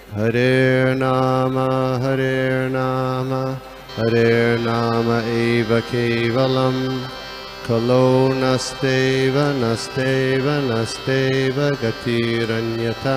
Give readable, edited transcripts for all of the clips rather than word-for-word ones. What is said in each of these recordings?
हरे नाम एव केवलम् खलो नस्तेव नस्तेव नस्तेव गतिरन्यथा।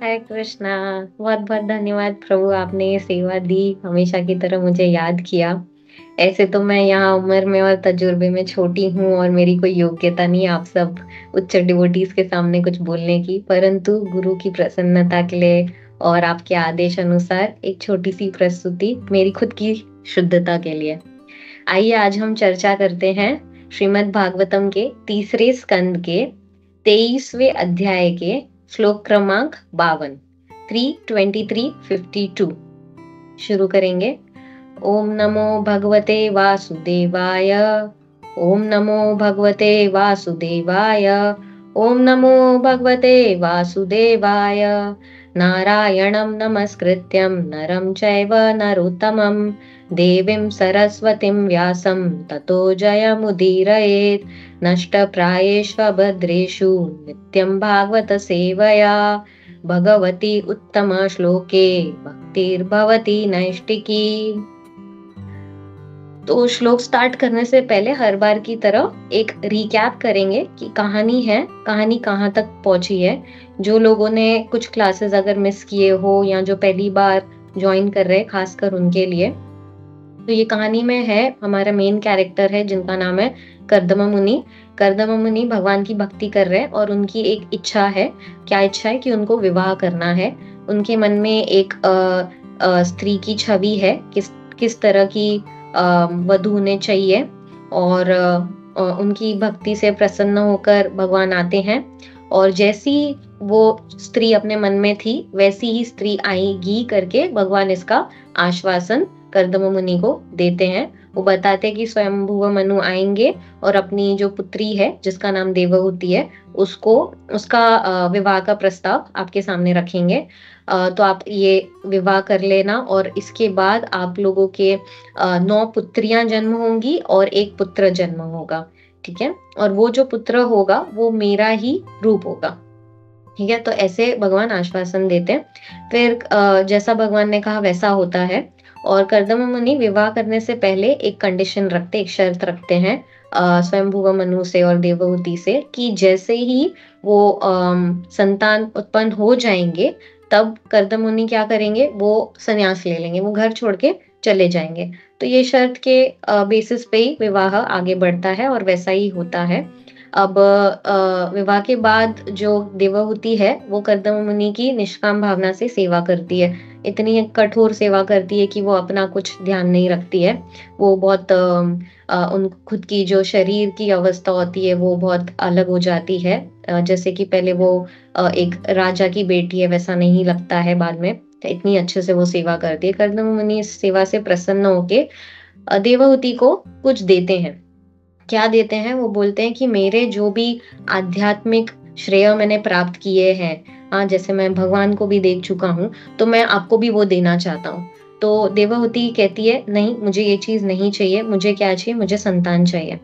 हरे कृष्णा। बहुत बहुत धन्यवाद प्रभु, आपने ये सेवा दी, हमेशा की तरह मुझे याद किया। ऐसे तो मैं यहाँ उम्र में और तजुर्बे में छोटी हूँ और मेरी कोई योग्यता नहीं है आप सब उच्च डिवोटीज के सामने कुछ बोलने की, परंतु गुरु की प्रसन्नता के लिए और आपके आदेश अनुसार एक छोटी सी प्रस्तुति मेरी खुद की शुद्धता के लिए। आइए आज हम चर्चा करते हैं श्रीमद् भागवतम के तीसरे स्कंद के 23वें अध्याय के श्लोक क्रमांक 52, 32352 शुरू करेंगे। ओम नमो भगवते वासुदेवाय। ओम नमो भगवते वासुदेवाय। ओम नमो भगवते वासुदेवाय। नारायणं नमस्कृत्यं नरं चैव नरोत्तमं देवीं सरस्वतीं व्यासं ततो जयमुदीरयेत्। नष्टप्रायेष्वभद्रेषु नित्यं भागवत सेवया भगवती उत्तम श्लोके भक्तिर्भवती नैष्टिकी। तो श्लोक स्टार्ट करने से पहले हर बार की तरह एक रिकैप करेंगे कि कहानी कहाँ तक पहुंची है। जो लोगों ने कुछ क्लासेस अगर मिस किए हो या जो पहली बार ज्वाइन कर रहे हैं, खासकर उनके लिए, तो ये कहानी में है हमारा मेन कैरेक्टर है जिनका नाम है कर्दम मुनि। कर्दम मुनि भगवान की भक्ति कर रहे हैं और उनकी एक इच्छा है। क्या इच्छा है? कि उनको विवाह करना है। उनके मन में एक स्त्री की छवि है, किस तरह की वधू उन्हें चाहिए, और उनकी भक्ति से प्रसन्न होकर भगवान आते हैं। और जैसी वो स्त्री अपने मन में थी वैसी ही स्त्री आएगी करके भगवान इसका आश्वासन कर्दम मुनि को देते हैं। वो बताते हैं कि स्वयंभुव मनु आएंगे और अपनी जो पुत्री है जिसका नाम देवहूति है उसका विवाह का प्रस्ताव आपके सामने रखेंगे। तो आप ये विवाह कर लेना और इसके बाद आप लोगों के 9 पुत्रियां जन्म होंगी और एक पुत्र जन्म होगा। ठीक है? और वो जो पुत्र होगा वो मेरा ही रूप होगा। ठीक है? तो ऐसे भगवान आश्वासन देते हैं। फिर जैसा भगवान ने कहा वैसा होता है। और कर्दम मुनि विवाह करने से पहले एक कंडीशन रखते, एक शर्त रखते हैं स्वयंभुव मनु से और देवहूति से कि जैसे ही वो संतान उत्पन्न हो जाएंगे तब कर्दम मुनि क्या करेंगे, वो संन्यास ले लेंगे, वो घर छोड़ के चले जाएंगे। तो ये शर्त के बेसिस पे ही विवाह आगे बढ़ता है और वैसा ही होता है। अब विवाह के बाद जो देवहूति है वो कर्दम मुनि की निष्काम भावना से सेवा करती है। इतनी कठोर सेवा करती है कि वो अपना कुछ ध्यान नहीं रखती है। वो बहुत उन खुद की जो शरीर की अवस्था होती है वो बहुत अलग हो जाती है। जैसे कि पहले वो एक राजा की बेटी है वैसा नहीं लगता है बाद में। इतनी अच्छे से वो सेवा करती है। कर्दम मुनि इस सेवा से प्रसन्न होके देवहूति को कुछ देते हैं। क्या देते हैं? वो बोलते हैं कि मेरे जो भी आध्यात्मिक श्रेय मैंने प्राप्त किए हैं, जैसे मैं भगवान को भी देख चुका हूँ, तो मैं आपको भी वो देना चाहता हूँ। तो देवहूति कहती है नहीं, मुझे ये चीज नहीं चाहिए। मुझे क्या चाहिए? मुझे संतान चाहिए।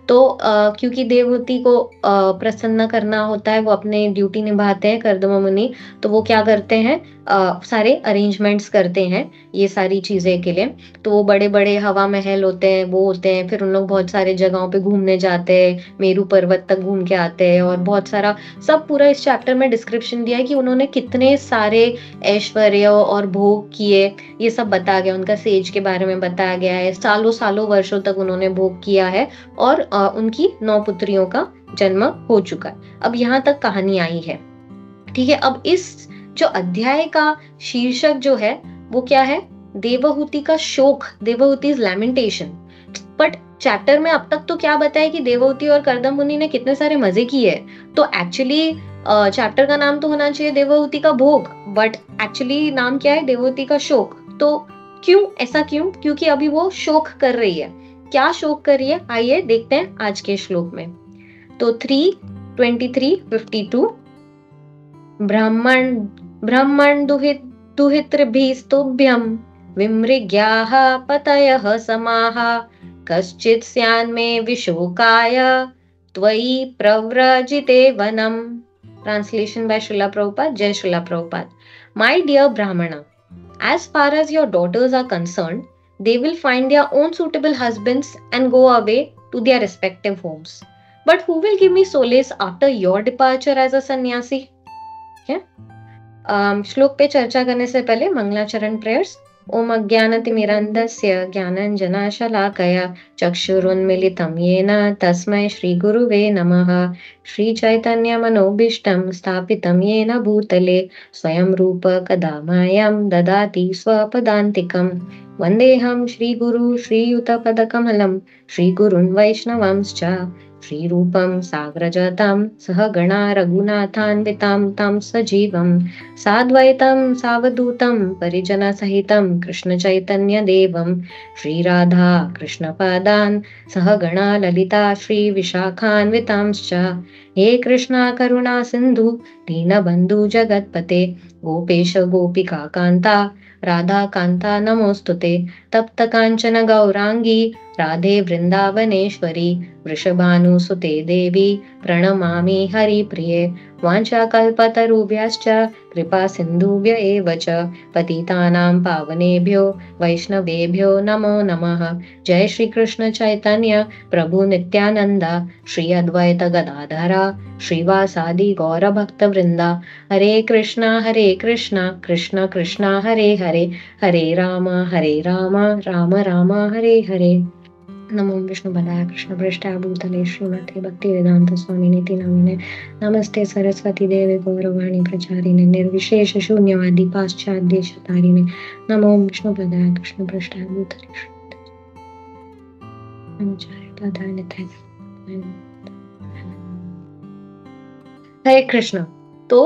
तो क्योंकि देवहूति को प्रसन्न करना होता है, वो अपने ड्यूटी निभाते हैं कर्दम मुनि। तो वो क्या करते हैं, सारे अरेंजमेंट्स करते हैं ये सारी चीजें के लिए। तो वो बड़े बड़े हवा महल होते हैं, वो होते हैं। फिर उन लोग बहुत सारे जगहों पे घूमने जाते हैं, मेरू पर्वत तक घूम के आते हैं और बहुत सारा सब पूरा इस चैप्टर में डिस्क्रिप्शन दिया है कि उन्होंने कितने सारे ऐश्वर्य और भोग किए। ये सब बताया गया, उनका सेज के बारे में बताया गया है। सालों सालों वर्षों तक उन्होंने भोग किया है और उनकी 9 पुत्रियों का जन्म हो चुका है। अब यहाँ तक कहानी आई है। ठीक है? अब इस जो अध्याय का शीर्षक जो है वो क्या है? देवहूति का शोक, देवहूति's लैमेंटेशन। बट चैप्टर में अब तक तो क्या बताया कि देवहूति और कर्दम मुनि ने कितने सारे मजे किए। तो एक्चुअली चैप्टर का नाम तो होना चाहिए देवहूति का भोग, बट एक्चुअली नाम क्या है? देवहूति का शोक। तो क्यों ऐसा? क्यों? क्योंकि अभी वो शोक कर रही है। क्या शोक कर रही है, आइए देखते हैं आज के श्लोक में। तो 3:23-52 ब्राह्मण दुहितृभिस्तुभ्यं विमृग्याः पतयः समाः कश्चित् स्यान्मे विशोकाय त्वयि प्रव्रजिते वनम। Translation by Srila Prabhupada. Jai Srila Prabhupada. My dear Brahmana, as far as your daughters are concerned, they will find their own suitable husbands and go away to their respective homes. But who will give me solace after your departure as a sannyasi? श्लोक पे चर्चा करने से पहले मंगलाचरण prayers. ओम अज्ञानतिमिरन्धस्य ज्ञानञ्जनाशलाकया चक्षुरुन्मीलितं येन तस्मै श्रीगुरुवे नमः। श्रीचैतन्यमनोभीष्टं स्थापितं येन भूतले स्वयं रूप कदा मायां ददाति स्वपदान्तिकं। वन्देऽहं श्रीगुरु श्रीयुतपदकमलं श्रीगुरुन् वैष्णवांश्च श्रीरूपं साग्रजातं सहगणा रघुनाथान्वितां तं सजीवं साद्वैतं सावधूतं परिजनसहितं कृष्णचैतन्यदेवं श्रीराधा कृष्णपादान् सहगणा ललिता श्रीविशाखान्वितांश्च। हे कृष्णा करुणा सिन्धु दीनबन्धु जगत्पते गोपेश गोपिका कान्ता राधा कान्ता नमोस्तुते। तप्त कांचन गौरांगी राधे वृंदावनेश्वरी वृषभानुसुते देवी प्रणमामि हरिप्रिये। वाञ्छाकल्पतरुभ्यश्च कृपा सिन्धुभ्य एव च पतितानां पावनेभ्यो वैष्णवेभ्यो नमो नमः। जय श्री कृष्ण चैतन्य प्रभु नित्यानंद श्री अद्वैत गदाधरा श्रीवासादि गौर भक्त वृंदा। हरे कृष्णा कृष्ण कृष्णा हरे हरे हरे राम राम राम हरे हरे। नमो विष्णुपदाय कृष्णपृष्ठाय भूतले श्रीमते भक्तिवेदांत स्वामिनिति नामिने नमस्ते सरस्वती देवे गौरवाणी प्रचारिणे निर्विशेष शून्यवादी पाश्चात्यदेशतारिणे। नमो विष्णुपदाय कृष्णपृष्ठाय भूतले हरे कृष्ण। तो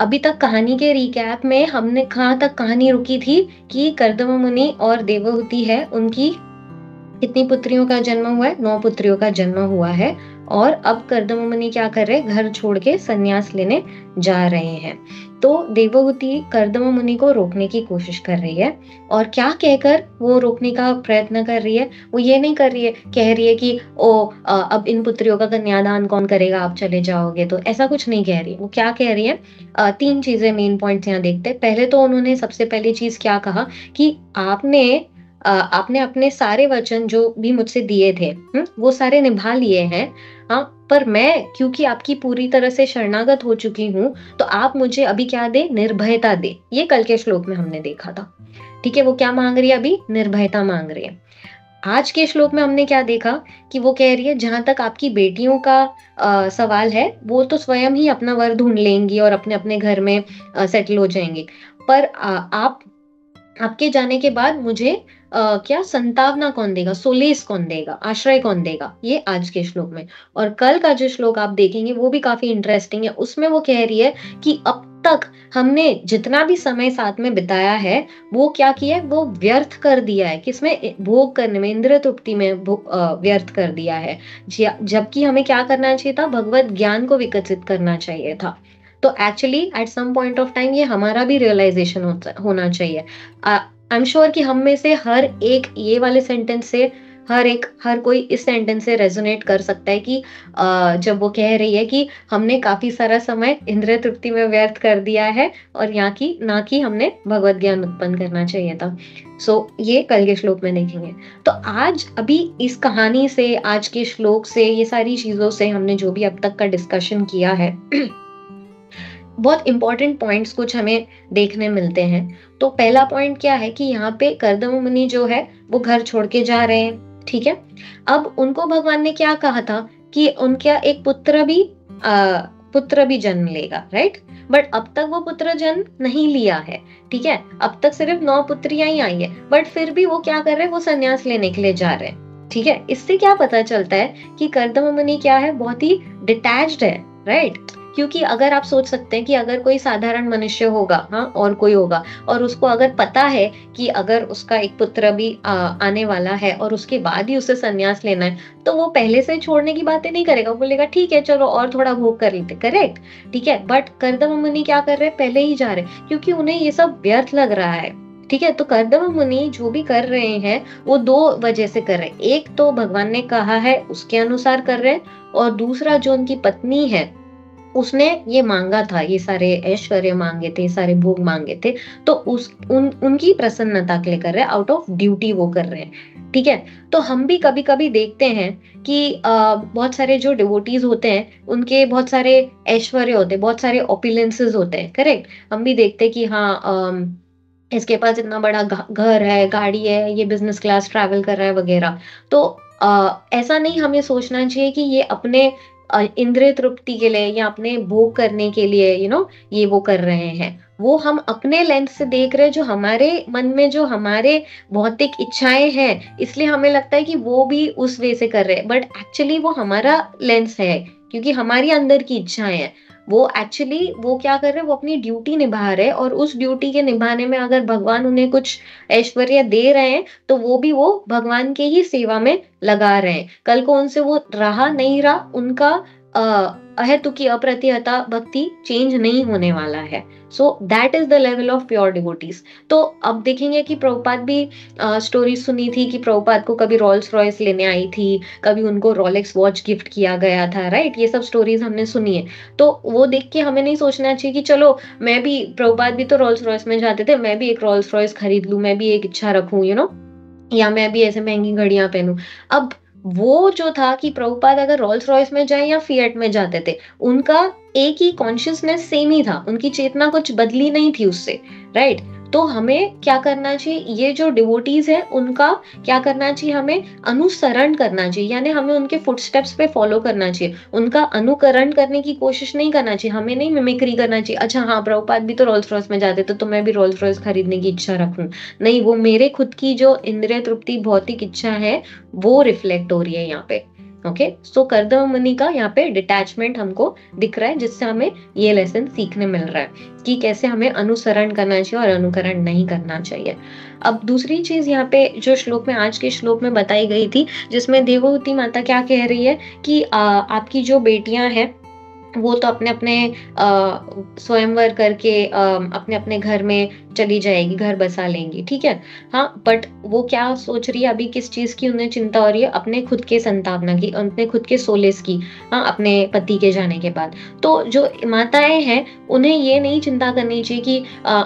अभी तक कहानी के रिकैप में हमने कहाँ तक कहानी रुकी थी कि कर्दम मुनि और देवहूति है, उनकी कितनी पुत्रियों का जन्म हुआ है? 9 पुत्रियों का जन्म हुआ है। और अब कर्दम मुनि क्या कर रहे हैं? घर छोड़ के संन्यास लेने जा रहे हैं। तो देवहूति कर्दम मुनि को रोकने की कोशिश कर रही है। और क्या कहकर वो रोकने का प्रयत्न कर रही है? वो ये नहीं कर रही है, कह रही है कि अब इन पुत्रियों का कन्यादान कौन करेगा, आप चले जाओगे, तो ऐसा कुछ नहीं कह रही है। वो क्या कह रही है? 3 चीजें मेन पॉइंट्स यहाँ देखते हैं। पहले तो उन्होंने सबसे पहली चीज क्या कहा कि आपने अपने सारे वचन जो भी मुझसे दिए थे वो सारे निभा लिए हैं। हाँ, पर मैं क्योंकि आपकी पूरी तरह से शरणागत हो चुकी हूँ, तो आप मुझे अभी क्या दे? निर्भयता दे। ये कल के श्लोक में हमने देखा था। ठीक है, वो क्या मांग रही है? अभी निर्भयता मांग रही है। आज के श्लोक में हमने क्या देखा कि वो कह रही है जहां तक आपकी बेटियों का सवाल है, वो तो स्वयं ही अपना वर ढूंढ लेंगी और अपने अपने घर में सेटल हो जाएंगी। पर आपके जाने के बाद मुझे क्या संतावना कौन देगा, सोलेस कौन देगा, आश्रय कौन देगा? ये आज के श्लोक में। और कल का जो श्लोक आप देखेंगे वो भी काफी इंटरेस्टिंग है। उसमें वो कह रही है कि अब तक हमने जितना भी समय साथ में बिताया है वो क्या किया है? वो व्यर्थ कर दिया है। किसमें? भोग करने में, इंद्रिय तृप्ति में व्यर्थ कर दिया है। जबकि हमें क्या करना चाहिए था? भगवत ज्ञान को विकसित करना चाहिए था। तो actually at some point of time ये हमारा भी रियलाइजेशन होना चाहिए। आई एम श्योर कि हम में से हर एक ये वाले सेंटेंस से हर कोई इस सेंटेंस से रेजोनेट कर सकता है कि जब वो कह रही है कि हमने काफी सारा समय इंद्रिय तृप्ति में व्यर्थ कर दिया है और ना कि हमने भगवत ज्ञान उत्पन्न करना चाहिए था। सो ये कल के श्लोक में देखेंगे। तो आज अभी इस कहानी से, आज के श्लोक से, ये सारी चीजों से हमने जो भी अब तक का डिस्कशन किया है बहुत इंपॉर्टेंट पॉइंट्स कुछ हमें देखने मिलते हैं। तो पहला पॉइंट क्या है कि यहाँ पे कर्दम मुनि जो है वो घर छोड़ के जा रहे हैं। ठीक है, अब उनको भगवान ने क्या कहा था कि उनका एक पुत्र भी जन्म लेगा, राइट? बट अब तक वो पुत्र जन्म नहीं लिया है। ठीक है, अब तक सिर्फ 9 पुत्रियां ही आई है, बट फिर भी वो क्या कर रहे हैं? वो संन्यास लेने के लिए जा रहे हैं। ठीक है, इससे क्या पता चलता है कि कर्दम मुनि क्या है? बहुत ही डिटैच्ड है, राइट? क्योंकि अगर आप सोच सकते हैं कि अगर कोई साधारण मनुष्य होगा, हाँ, और कोई होगा और उसको अगर पता है कि अगर उसका एक पुत्र भी आने वाला है और उसके बाद ही उसे संन्यास लेना है, तो वो पहले से छोड़ने की बातें नहीं करेगा, बोलेगा ठीक है चलो और थोड़ा भोग कर लेते, करेक्ट, ठीक है। बट कर्दम मुनि क्या कर रहे हैं, पहले ही जा रहे हैं क्योंकि उन्हें ये सब व्यर्थ लग रहा है, ठीक है। तो कर्दम मुनि जो भी कर रहे हैं वो दो वजह से कर रहे हैं, एक तो भगवान ने कहा है उसके अनुसार कर रहे हैं, और दूसरा जो उनकी पत्नी है उसने ये मांगा था, ये सारे ऐश्वर्य मांगे थे, सारे भोग मांगे थे, तो उनकी प्रसन्नता के लिए कर रहे हैं, आउट ऑफ ड्यूटी वो कर रहे हैं, ठीक है। तो हम भी कभी कभी देखते हैं कि बहुत सारे जो डिवोटीज होते हैं उनके बहुत सारे ऐश्वर्य होते हैं, बहुत सारे ओपुलेंसेस होते हैं, करेक्ट। हम भी देखते हैं कि हाँ, इसके पास इतना बड़ा घर है, गाड़ी है, ये बिजनेस क्लास ट्रैवल कर रहा है वगैरह। तो ऐसा नहीं हमें सोचना चाहिए कि ये अपने इंद्रिय तृप्ति के लिए या अपने भोग करने के लिए ये वो कर रहे हैं। वो हम अपने लेंस से देख रहे हैं, जो हमारे मन में जो हमारे भौतिक इच्छाएं हैं, इसलिए हमें लगता है कि वो भी उस वे से कर रहे हैं, बट एक्चुअली वो हमारा लेंस है, क्योंकि हमारी अंदर की इच्छाएं हैं। वो एक्चुअली वो क्या कर रहे हैं, वो अपनी ड्यूटी निभा रहे हैं, और उस ड्यूटी के निभाने में अगर भगवान उन्हें कुछ ऐश्वर्य दे रहे हैं तो वो भगवान के ही सेवा में लगा रहे हैं। कल को उनसे वो रहा नहीं रहा, उनका अहेतुकी अप्रतिहता भक्ति चेंज नहीं होने वाला है। So that is the level of pure devotees. तो अब देखेंगे कि प्रभुपाद भी स्टोरी सुनी थी कि प्रभुपाद को कभी रोल्स रॉयस लेने आई थी, कभी उनको रोलेक्स वॉच गिफ्ट किया गया था, राइट। ये सब स्टोरीज हमने सुनी है। तो वो देख के हमें नहीं सोचना चाहिए कि चलो मैं भी, प्रभुपाद भी तो रोल्स रॉयस में जाते थे, मैं भी एक रोल्स रॉयस खरीद लूं, मैं भी एक इच्छा रखूं, या मैं भी ऐसे महंगी घड़ियां पहनूं। अब वो जो था कि प्रभुपाद अगर रोल्स रॉयस में जाए या फिएट में जाते थे, उनका एक ही कॉन्शियसनेस सेम ही था, उनकी चेतना कुछ बदली नहीं थी उससे, राइट। तो हमें क्या करना चाहिए, ये जो डिवोटीज है उनका क्या करना चाहिए, हमें अनुसरण करना चाहिए, यानी हमें उनके फुटस्टेप्स पे फॉलो करना चाहिए, उनका अनुकरण करने की कोशिश नहीं करना चाहिए, हमें नहीं मिमिक्री करना चाहिए। अच्छा हाँ, प्रभुपाद भी तो रोल्स रॉयस में जाते थे तो मैं भी रोल्स रॉयस खरीदने की इच्छा रखूं, नहीं, वो मेरे खुद की जो इंद्रिय तृप्ति भौतिक इच्छा है वो रिफ्लेक्ट हो रही है यहाँ पे। ओके, सो कर्दम मुनि का यहाँ पे डिटैचमेंट हमको दिख रहा है, जिससे हमें ये लेसन सीखने मिल रहा है कि कैसे हमें अनुसरण करना चाहिए और अनुकरण नहीं करना चाहिए। अब दूसरी चीज यहाँ पे जो श्लोक में, आज के श्लोक में बताई गई थी, जिसमें देवहूति माता क्या कह रही है कि आपकी जो बेटियां हैं वो तो अपने अपने स्वयंवर करके अपने अपने घर में चली जाएगी, घर बसा लेंगी, ठीक है। हाँ, बट वो क्या सोच रही है अभी, किस चीज की उन्हें चिंता हो रही है, अपने खुद के संतावना की, अपने खुद के सोलेस की, हाँ, अपने पति के जाने के बाद। तो जो माताएं हैं उन्हें ये नहीं चिंता करनी चाहिए कि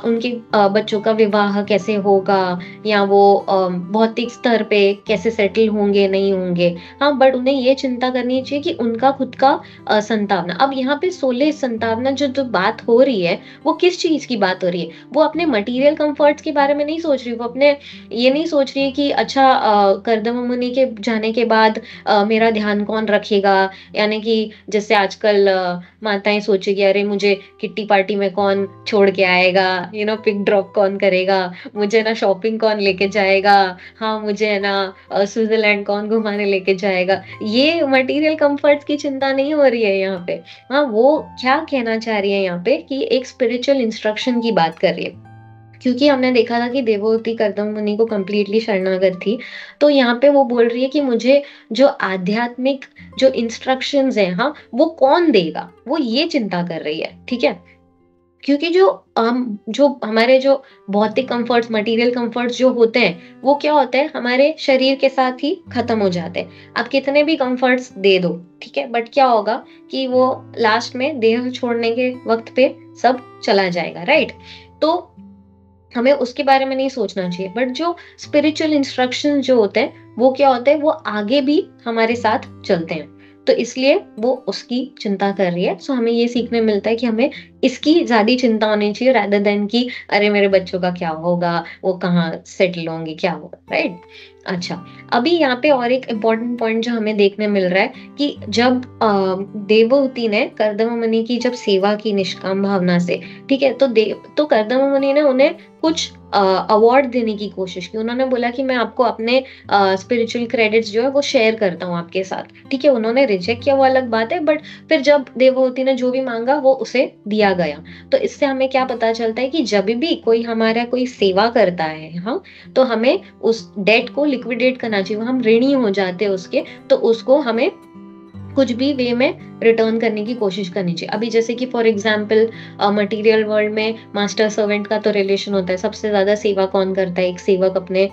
उनके बच्चों का विवाह कैसे होगा, या वो भौतिक स्तर पे कैसे सेटल होंगे नहीं होंगे, हाँ, बट उन्हें ये चिंता करनी चाहिए कि उनका खुद का संतावना। अब यहाँ पे सोले संतावना जो बात हो रही है, वो किस चीज की बात हो रही है, वो अपने मटेरियल कंफर्ट्स के बारे में नहीं सोच रही, वो अपने ये नहीं सोच रही है कि अच्छा कर्दम मुनि के जाने के बाद मेरा ध्यान कौन रखेगा, यानी कि जैसे आजकल माताएं सोचेगी अरे मुझे किट्टी पार्टी में कौन छोड़ के आएगा, पिक ड्रॉप कौन करेगा, मुझे ना शॉपिंग कौन लेके जाएगा, हाँ, मुझे ना स्विट्जरलैंड कौन घुमाने लेके जाएगा। ये मटेरियल कंफर्ट्स की चिंता नहीं हो रही है यहाँ पे। हाँ, वो क्या कहना चाह रही है यहाँ पे कि एक स्पिरिचुअल इंस्ट्रक्शन की बात कर रही है, क्योंकि हमने देखा था कि देवहूति कर्दम मुनि को कंप्लीटली शरणागत थी। तो यहाँ पे वो बोल रही है कि मुझे जो आध्यात्मिक जो इंस्ट्रक्शंस हैं, हाँ, वो कौन देगा, वो ये चिंता कर रही है, ठीक है। क्योंकि जो हमारे जो भौतिक कंफर्ट्स, मटेरियल कंफर्ट्स जो होते हैं, वो क्या होते हैं, हमारे शरीर के साथ ही खत्म हो जाते हैं। आप कितने भी कंफर्ट्स दे दो, ठीक है, बट क्या होगा कि वो लास्ट में देह छोड़ने के वक्त पे सब चला जाएगा, राइट। तो हमें उसके बारे में नहीं सोचना चाहिए, बट जो स्पिरिचुअल इंस्ट्रक्शन जो होते हैं वो क्या होते हैं, वो आगे भी हमारे साथ चलते हैं, तो इसलिए वो उसकी चिंता कर रही है। सो हमें ये सीखने मिलता है कि हमें इसकी ज्यादा चिंता होनी चाहिए rather देन कि अरे मेरे बच्चों का क्या होगा, वो कहाँ सेटल होंगे, क्या होगा, राइट। अच्छा, अभी यहाँ पे और एक इम्पोर्टेंट पॉइंट जो हमें देखने मिल रहा है कि जब देवहूति ने कर्दम मुनि की जब सेवा की निष्काम भावना से, ठीक है, तो कर्दम मुनि ने उन्हें कुछ अवार्ड देने की कोशिश की। उन्होंने बोला कि मैं आपको अपने स्पिरिचुअल क्रेडिट्स जो है वो शेयर करता हूँ आपके साथ, ठीक है। उन्होंने रिजेक्ट किया, वो अलग बात है, बट फिर जब देवहूति ने जो भी मांगा वो उसे दिया गया। तो इससे हमें क्या पता चलता है कि जब भी कोई हमारा कोई सेवा करता है, हाँ, तो हमें उस डेट को लिक्विडेट करना चाहिए। हम ऋणी हो जाते हैं उसके, तो उसको हमें कुछ भी वे में रिटर्न करने की कोशिश करनी चाहिए। अभी जैसे कि फॉर एग्जाम्पल मटेरियल वर्ल्ड में मास्टर सर्वेंट का तो रिलेशन होता है, सबसे ज्यादा सेवा कौन करता है, एक सेवक अपने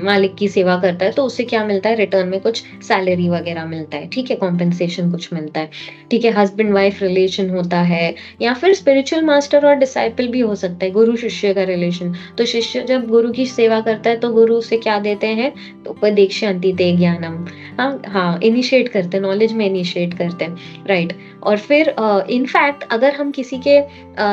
मालिक की सेवा करता है, तो उससे क्या मिलता है, रिटर्न में कुछ सैलरी वगैरह मिलता है, ठीक है, कॉम्पेंसेशन कुछ मिलता है, ठीक है। हस्बैंड वाइफ रिलेशन होता है, या फिर स्पिरिचुअल मास्टर और डिसाइपल भी हो सकता है, गुरु शिष्य का रिलेशन। तो शिष्य जब गुरु की सेवा करता है तो गुरु उसे क्या देते हैं, तो उपदेक्षांति ते ज्ञानम, हाँ, इनिशिएट करते हैं, नॉलेज में इनिशिएट करते हैं, राइट। और फिर इनफैक्ट अगर हम किसी के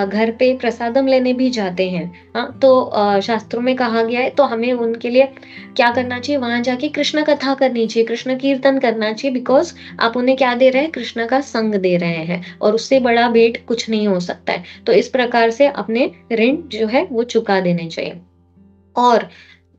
घर पे प्रसादम लेने भी जाते हैं, हाँ, तो शास्त्रों में कहा गया है, तो हमें उनके लिए क्या करना चाहिए, वहां जाके कृष्ण कथा करनी चाहिए, कृष्ण कीर्तन करना चाहिए, बिकॉज आप उन्हें क्या दे रहे हैं, कृष्ण का संग दे रहे हैं, और उससे बड़ा भेंट कुछ नहीं हो सकता है। तो इस प्रकार से अपने ऋण जो है वो चुका देने चाहिए। और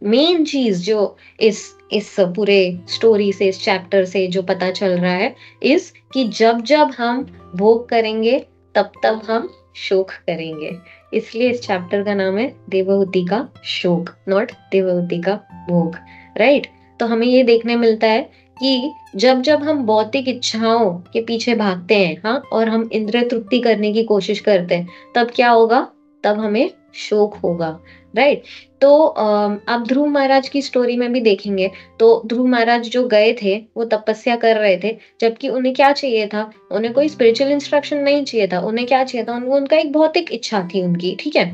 मेन चीज जो इस पूरे स्टोरी से, इस चैप्टर से जो पता चल रहा है, इस कि जब जब हम भोग करेंगे तब तब हम शोक करेंगे। इसलिए इस चैप्टर का नाम है देवहूति का शोक, नॉट देवहूति का भोग, राइट। तो हमें ये देखने मिलता है कि जब जब हम भौतिक इच्छाओं के पीछे भागते हैं, हाँ, और हम इंद्रिय तृप्ति करने की कोशिश करते हैं, तब क्या होगा, तब हमें शोक होगा, राइट। तो आप ध्रुव महाराज की स्टोरी में भी देखेंगे, तो ध्रुव महाराज जो गए थे वो तपस्या कर रहे थे, जबकि उन्हें क्या चाहिए था, उन्हें कोई स्पिरिचुअल इंस्ट्रक्शन नहीं चाहिए था, उन्हें क्या चाहिए था, उनका एक भौतिक इच्छा थी उनकी, ठीक है।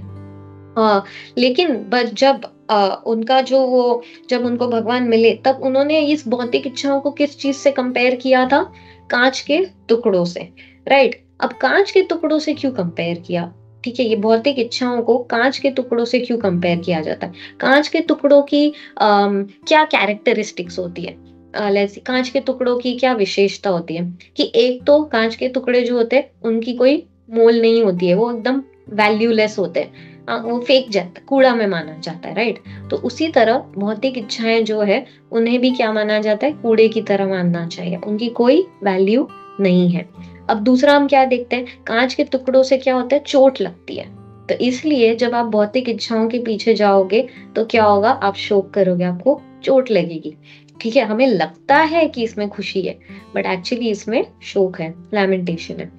लेकिन बस जब उनका जो वो जब उनको भगवान मिले, तब उन्होंने इस भौतिक इच्छाओं को किस चीज से कंपेयर किया था, कांच के टुकड़ों से, राइट। अब कांच के टुकड़ों से क्यों कंपेयर किया, ठीक है, ये भौतिक इच्छाओं को कांच के टुकड़ों से क्यों कंपेयर किया जाता है, कांच के टुकड़ों की क्या कैरेक्टरिस्टिक्स होती है, कांच के टुकड़ों की क्या विशेषता होती है, कि एक तो कांच के टुकड़े जो होते हैं उनकी कोई मोल नहीं होती है, वो एकदम वैल्यूलेस होते हैं, वो फेंक जाता है, कूड़ा में माना जाता है, राइट। तो उसी तरह भौतिक इच्छाएं जो है उन्हें भी क्या माना जाता है, कूड़े की तरह मानना चाहिए, उनकी कोई वैल्यू नहीं है। अब दूसरा हम क्या देखते हैं, कांच के टुकड़ों से क्या होता है, चोट लगती है। तो इसलिए जब आप भौतिक इच्छाओं के पीछे जाओगे तो क्या होगा, आप शोक करोगे, आपको चोट लगेगी, ठीक है। हमें लगता है कि इसमें खुशी है, बट एक्चुअली इसमें शोक है, लैमेंटेशन है।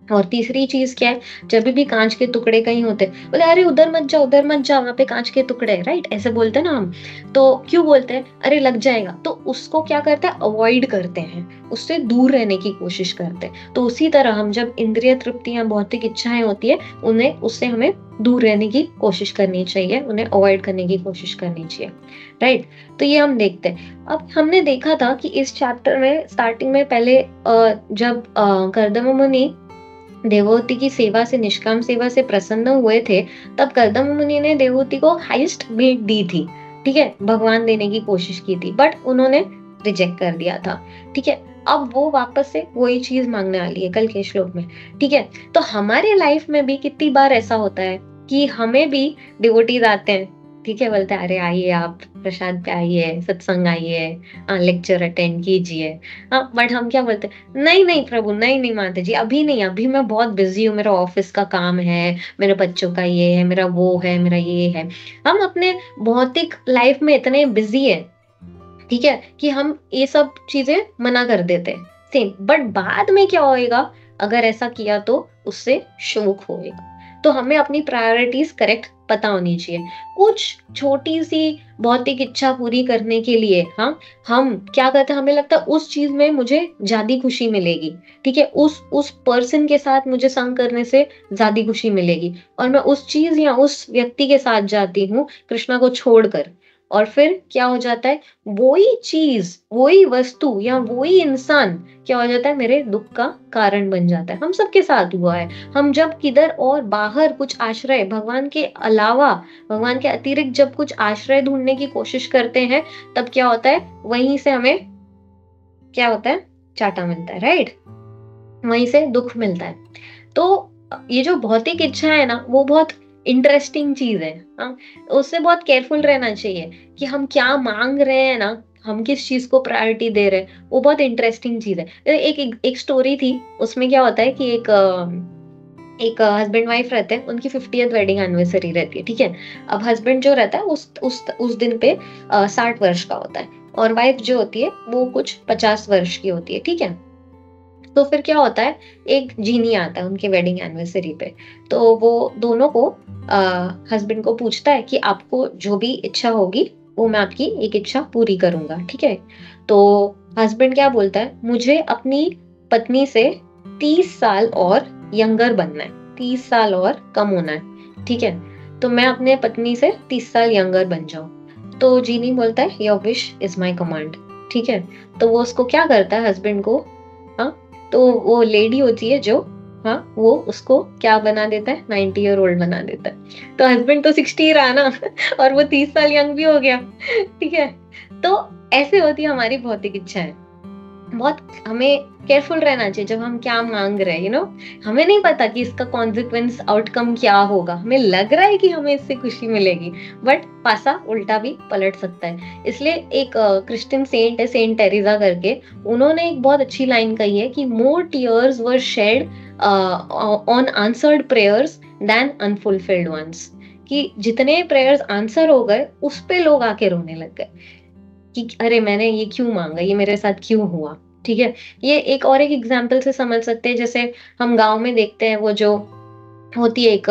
और तीसरी चीज क्या है, जब भी कांच के टुकड़े कहीं होते, बोले अरे उधर मत जाओ, उधर मत जाओ, वहां पे कांच के टुकड़े हैं, राइट, ऐसे बोलते हैं ना हम। तो क्यों बोलते हैं, अरे लग जाएगा, तो उसको क्या करते हैं, अवॉइड करते हैं, उससे दूर रहने की कोशिश करते हैं। तो उसी तरह हम जब इंद्रिय तृप्तियां, भौतिक इच्छाएं होती है, उन्हें उससे हमें दूर रहने की कोशिश करनी चाहिए, उन्हें अवॉइड करने की कोशिश करनी चाहिए, राइट। तो ये हम देखते हैं। अब हमने देखा था कि इस चैप्टर में स्टार्टिंग में पहले जब कर्दम मुनि देवहूति की सेवा से, निष्काम सेवा से प्रसन्न हुए थे, तब कर्दम मुनि ने देवहूति को हाईएस्ट भेंट दी थी, ठीक है, भगवान देने की कोशिश की थी, बट उन्होंने रिजेक्ट कर दिया था, ठीक है। अब वो वापस से वही चीज मांगने वाली है कल के श्लोक में, ठीक है। तो हमारे लाइफ में भी कितनी बार ऐसा होता है कि हमें भी डिवोटीज आते हैं, ठीक है, बोलते हैं अरे आइए, आप प्रसाद पे आइए, सत्संग आइए, लेक्चर अटेंड कीजिए, हाँ, बट हम क्या बोलते हैं, नहीं नहीं प्रभु, नहीं नहीं माता जी, अभी नहीं, अभी मैं बहुत बिजी हूँ, मेरा ऑफिस का काम है, मेरे बच्चों का ये है, मेरा वो है, मेरा ये है। हम अपने भौतिक लाइफ में इतने बिजी है, ठीक है, कि हम ये सब चीजें मना कर देते हैं सेम, बट बाद में क्या होएगा, अगर ऐसा किया तो उससे शोक होएगा। तो हमें अपनी प्रायोरिटीज करेक्ट पता होनी चाहिए। कुछ छोटी सी भौतिक इच्छा पूरी करने के लिए, हाँ, हम क्या करते हैं, हमें लगता है उस चीज में मुझे ज्यादा खुशी मिलेगी, ठीक है, उस पर्सन के साथ मुझे संग करने से ज्यादा खुशी मिलेगी, और मैं उस चीज या उस व्यक्ति के साथ जाती हूँ कृष्णा को छोड़कर, और फिर क्या हो जाता है, वही चीज, वही वस्तु या वही इंसान क्या हो जाता है, मेरे दुख का कारण बन जाता है। हम सबके साथ हुआ है। हम जब किधर और बाहर कुछ आश्रय, भगवान के अलावा, भगवान के अतिरिक्त जब कुछ आश्रय ढूंढने की कोशिश करते हैं, तब क्या होता है, वहीं से हमें क्या होता है, चाटा मिलता है, राइट? वहीं से दुख मिलता है। तो ये जो भौतिक इच्छा है ना, वो बहुत इंटरेस्टिंग चीज है। हाँ, उससे बहुत केयरफुल रहना चाहिए कि हम क्या मांग रहे हैं ना, हम किस चीज को प्रायोरिटी दे रहे हैं, वो बहुत इंटरेस्टिंग चीज है। एक स्टोरी थी, उसमें क्या होता है कि एक हस्बैंड वाइफ रहते हैं, उनकी 50th वेडिंग एनिवर्सरी रहती है, ठीक है। अब हस्बैंड जो रहता है उस दिन पे 60 वर्ष का होता है, और वाइफ जो होती है वो कुछ 50 वर्ष की होती है, ठीक है। तो फिर क्या होता है, एक जीनी आता है उनके वेडिंग एनिवर्सरी पे। तो वो दोनों को, हस्बैंड को पूछता है कि आपको जो भी इच्छा होगी वो मैं आपकी एक इच्छा पूरी करूंगा, ठीक है। तो हस्बैंड क्या बोलता है, मुझे अपनी पत्नी से 30 साल और यंगर बनना है, 30 साल और कम होना है, ठीक है। तो मैं अपने पत्नी से 30 साल यंगर बन जाऊं। तो जीनी बोलता है, your wish is my command, ठीक है। तो वो उसको क्या करता है, हस्बैंड को, हाँ, तो वो लेडी होती है जो, हाँ, वो उसको क्या बना देता है, 90 ईयर ओल्ड बना देता है। तो हस्बैंड तो 60 रहा ना और वो 30 साल यंग भी हो गया, ठीक है। तो ऐसे होती है हमारी भौतिक इच्छाएं। बहुत हमें केयरफुल रहना चाहिए जब हम क्या मांग रहे हैं, हमें नहीं पता कि इसका कॉन्सिक्वेंस आउटकम क्या होगा। हमें लग रहा है कि हमें इससे खुशी मिलेगी, बट पासा उल्टा भी पलट सकता है। इसलिए एक क्रिश्चियन सेंट है, सेंट टेरेसा करके, उन्होंने एक बहुत अच्छी लाइन कही है कि more tears were shed on answered prayers than unfulfilled ones. कि जितने प्रेयर्स आंसर हो गए उस पे लोग आके रोने लग गए कि अरे मैंने ये क्यों मांगा, ये मेरे साथ क्यों हुआ, ठीक है। ये एक एग्जाम्पल से समझ सकते हैं। जैसे हम गांव में देखते हैं, वो जो होती है, एक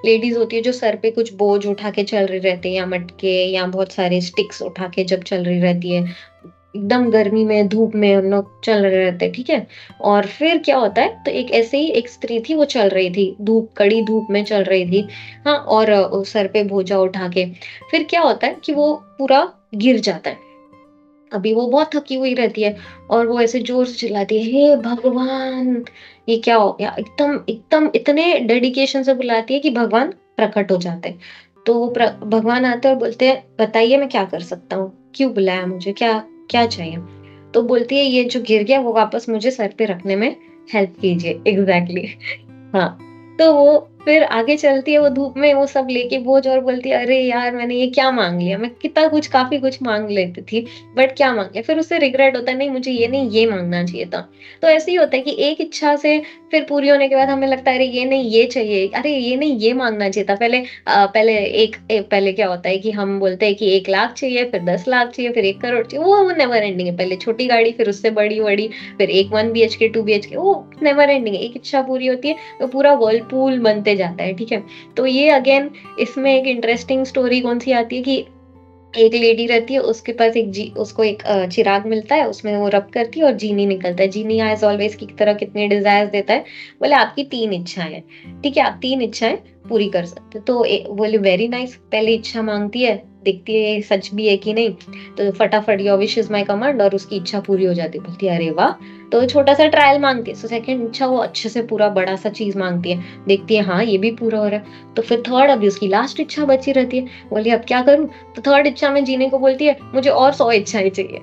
लेडीज होती है जो सर पे कुछ बोझ उठा के चल रही रहती है, या मटके या बहुत सारे स्टिक्स उठा के जब चल रही रहती है, एकदम गर्मी में धूप में उन लोग चल रहे रहते हैं, ठीक है। और फिर क्या होता है, तो एक ऐसे ही एक स्त्री थी, वो चल रही थी, धूप, कड़ी धूप में चल रही थी, हाँ, और सर पे बोझा उठा के। फिर क्या होता है कि वो पूरा गिर जाता है। अभी वो बहुत थकी हुई रहती है, और वो ऐसे जोर से चिल्लाती है, हे भगवान, ये क्या हो गया, एकदम एकदम इतने डेडिकेशन से बुलाती है कि भगवान प्रकट हो जाते हैं। तो वो भगवान आते हैं और बोलते हैं, बताइए मैं क्या कर सकता हूँ, क्यों बुलाया मुझे, क्या क्या चाहिए। तो बोलती है, ये जो गिर गया वो वापस मुझे सर पे रखने में हेल्प कीजिए, एग्जैक्टली। हाँ, तो वो फिर आगे चलती है, वो धूप में वो सब लेके बोझ, और बोलती है, अरे यार मैंने ये क्या मांग लिया, मैं कितना कुछ, काफी कुछ मांग लेती थी, बट क्या मांग लिया। फिर उससे रिग्रेट होता है, नहीं मुझे ये नहीं, ये मांगना चाहिए था। तो ऐसे ही होता है कि एक इच्छा से फिर पूरी होने के बाद हमें लगता है, अरे ये नहीं, ये चाहिए, अरे ये नहीं, ये मांगना चाहिए था। पहले क्या होता है कि हम बोलते हैं कि 1 लाख चाहिए, फिर 10 लाख चाहिए, फिर 1 करोड़ चाहिए, वो नेवर एंडिंग है। पहले छोटी गाड़ी, फिर उससे बड़ी बड़ी, फिर एक 1 BHK 2 BHK, वो नेवर एंडिंग है। एक इच्छा पूरी होती है तो पूरा वर्लपूल बनते जाता है, ठीक है। तो ये अगेन, इसमें एक इंटरेस्टिंग स्टोरी कौन सी आती है कि एक लेडी रहती है, उसके पास उसको एक चिराग मिलता है, उसमें वो रब करती है और जीनी निकलता है। जीनी एज ऑलवेज की तरह कितने डिजायर्स देता है, बोले आपकी 3 इच्छाएं हैं, ठीक है, आप 3 इच्छाएं पूरी कर सकते हो। तो बोले वेरी नाइस, पहली इच्छा मांगती है, देखती है ये सच भी है कि नहीं, तो फटाफट your wish is my command, और उसकी इच्छा पूरी हो जाती है। बोलती है अरे वाह। तो छोटा सा ट्रायल मांगती है, तो सेकंड इच्छा वो अच्छे से पूरा बड़ा सा चीज मांगती है, देखती है हाँ ये भी पूरा हो रहा है। तो फिर थर्ड, अभी उसकी लास्ट इच्छा बची रहती है, बोली अब क्या करूं। तो थर्ड इच्छा में जीने को बोलती है, मुझे और 100 इच्छाएं चाहिए।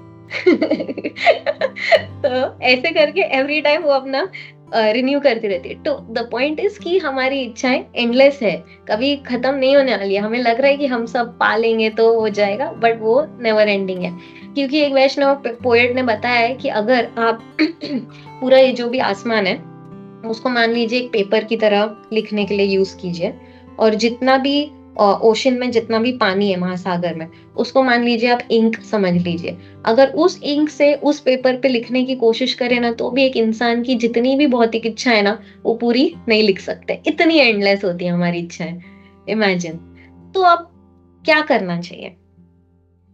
तो ऐसे करके एवरी टाइम वो अपना रिन्यू करती रहती है। तो द पॉइंट इज कि हमारी इच्छाएं एंडलेस है, कभी खत्म नहीं होने वाली है। हमें लग रहा है कि हम सब पालेंगे तो हो जाएगा, बट वो नेवर एंडिंग है। क्योंकि एक वैष्णव पोएट ने बताया है कि अगर आप पूरा ये जो भी आसमान है उसको मान लीजिए एक पेपर की तरह लिखने के लिए यूज कीजिए, और जितना भी ओशन में जितना भी पानी है महासागर में, उसको मान लीजिए आप इंक समझ लीजिए। अगर उस इंक से उस पेपर पे लिखने की कोशिश करें ना, तो भी एक इंसान की जितनी भी भौतिक इच्छा है ना, वो पूरी नहीं लिख सकते, इतनी एंडलेस होती है हमारी इच्छाएं। इमेजिन। तो अब क्या करना चाहिए,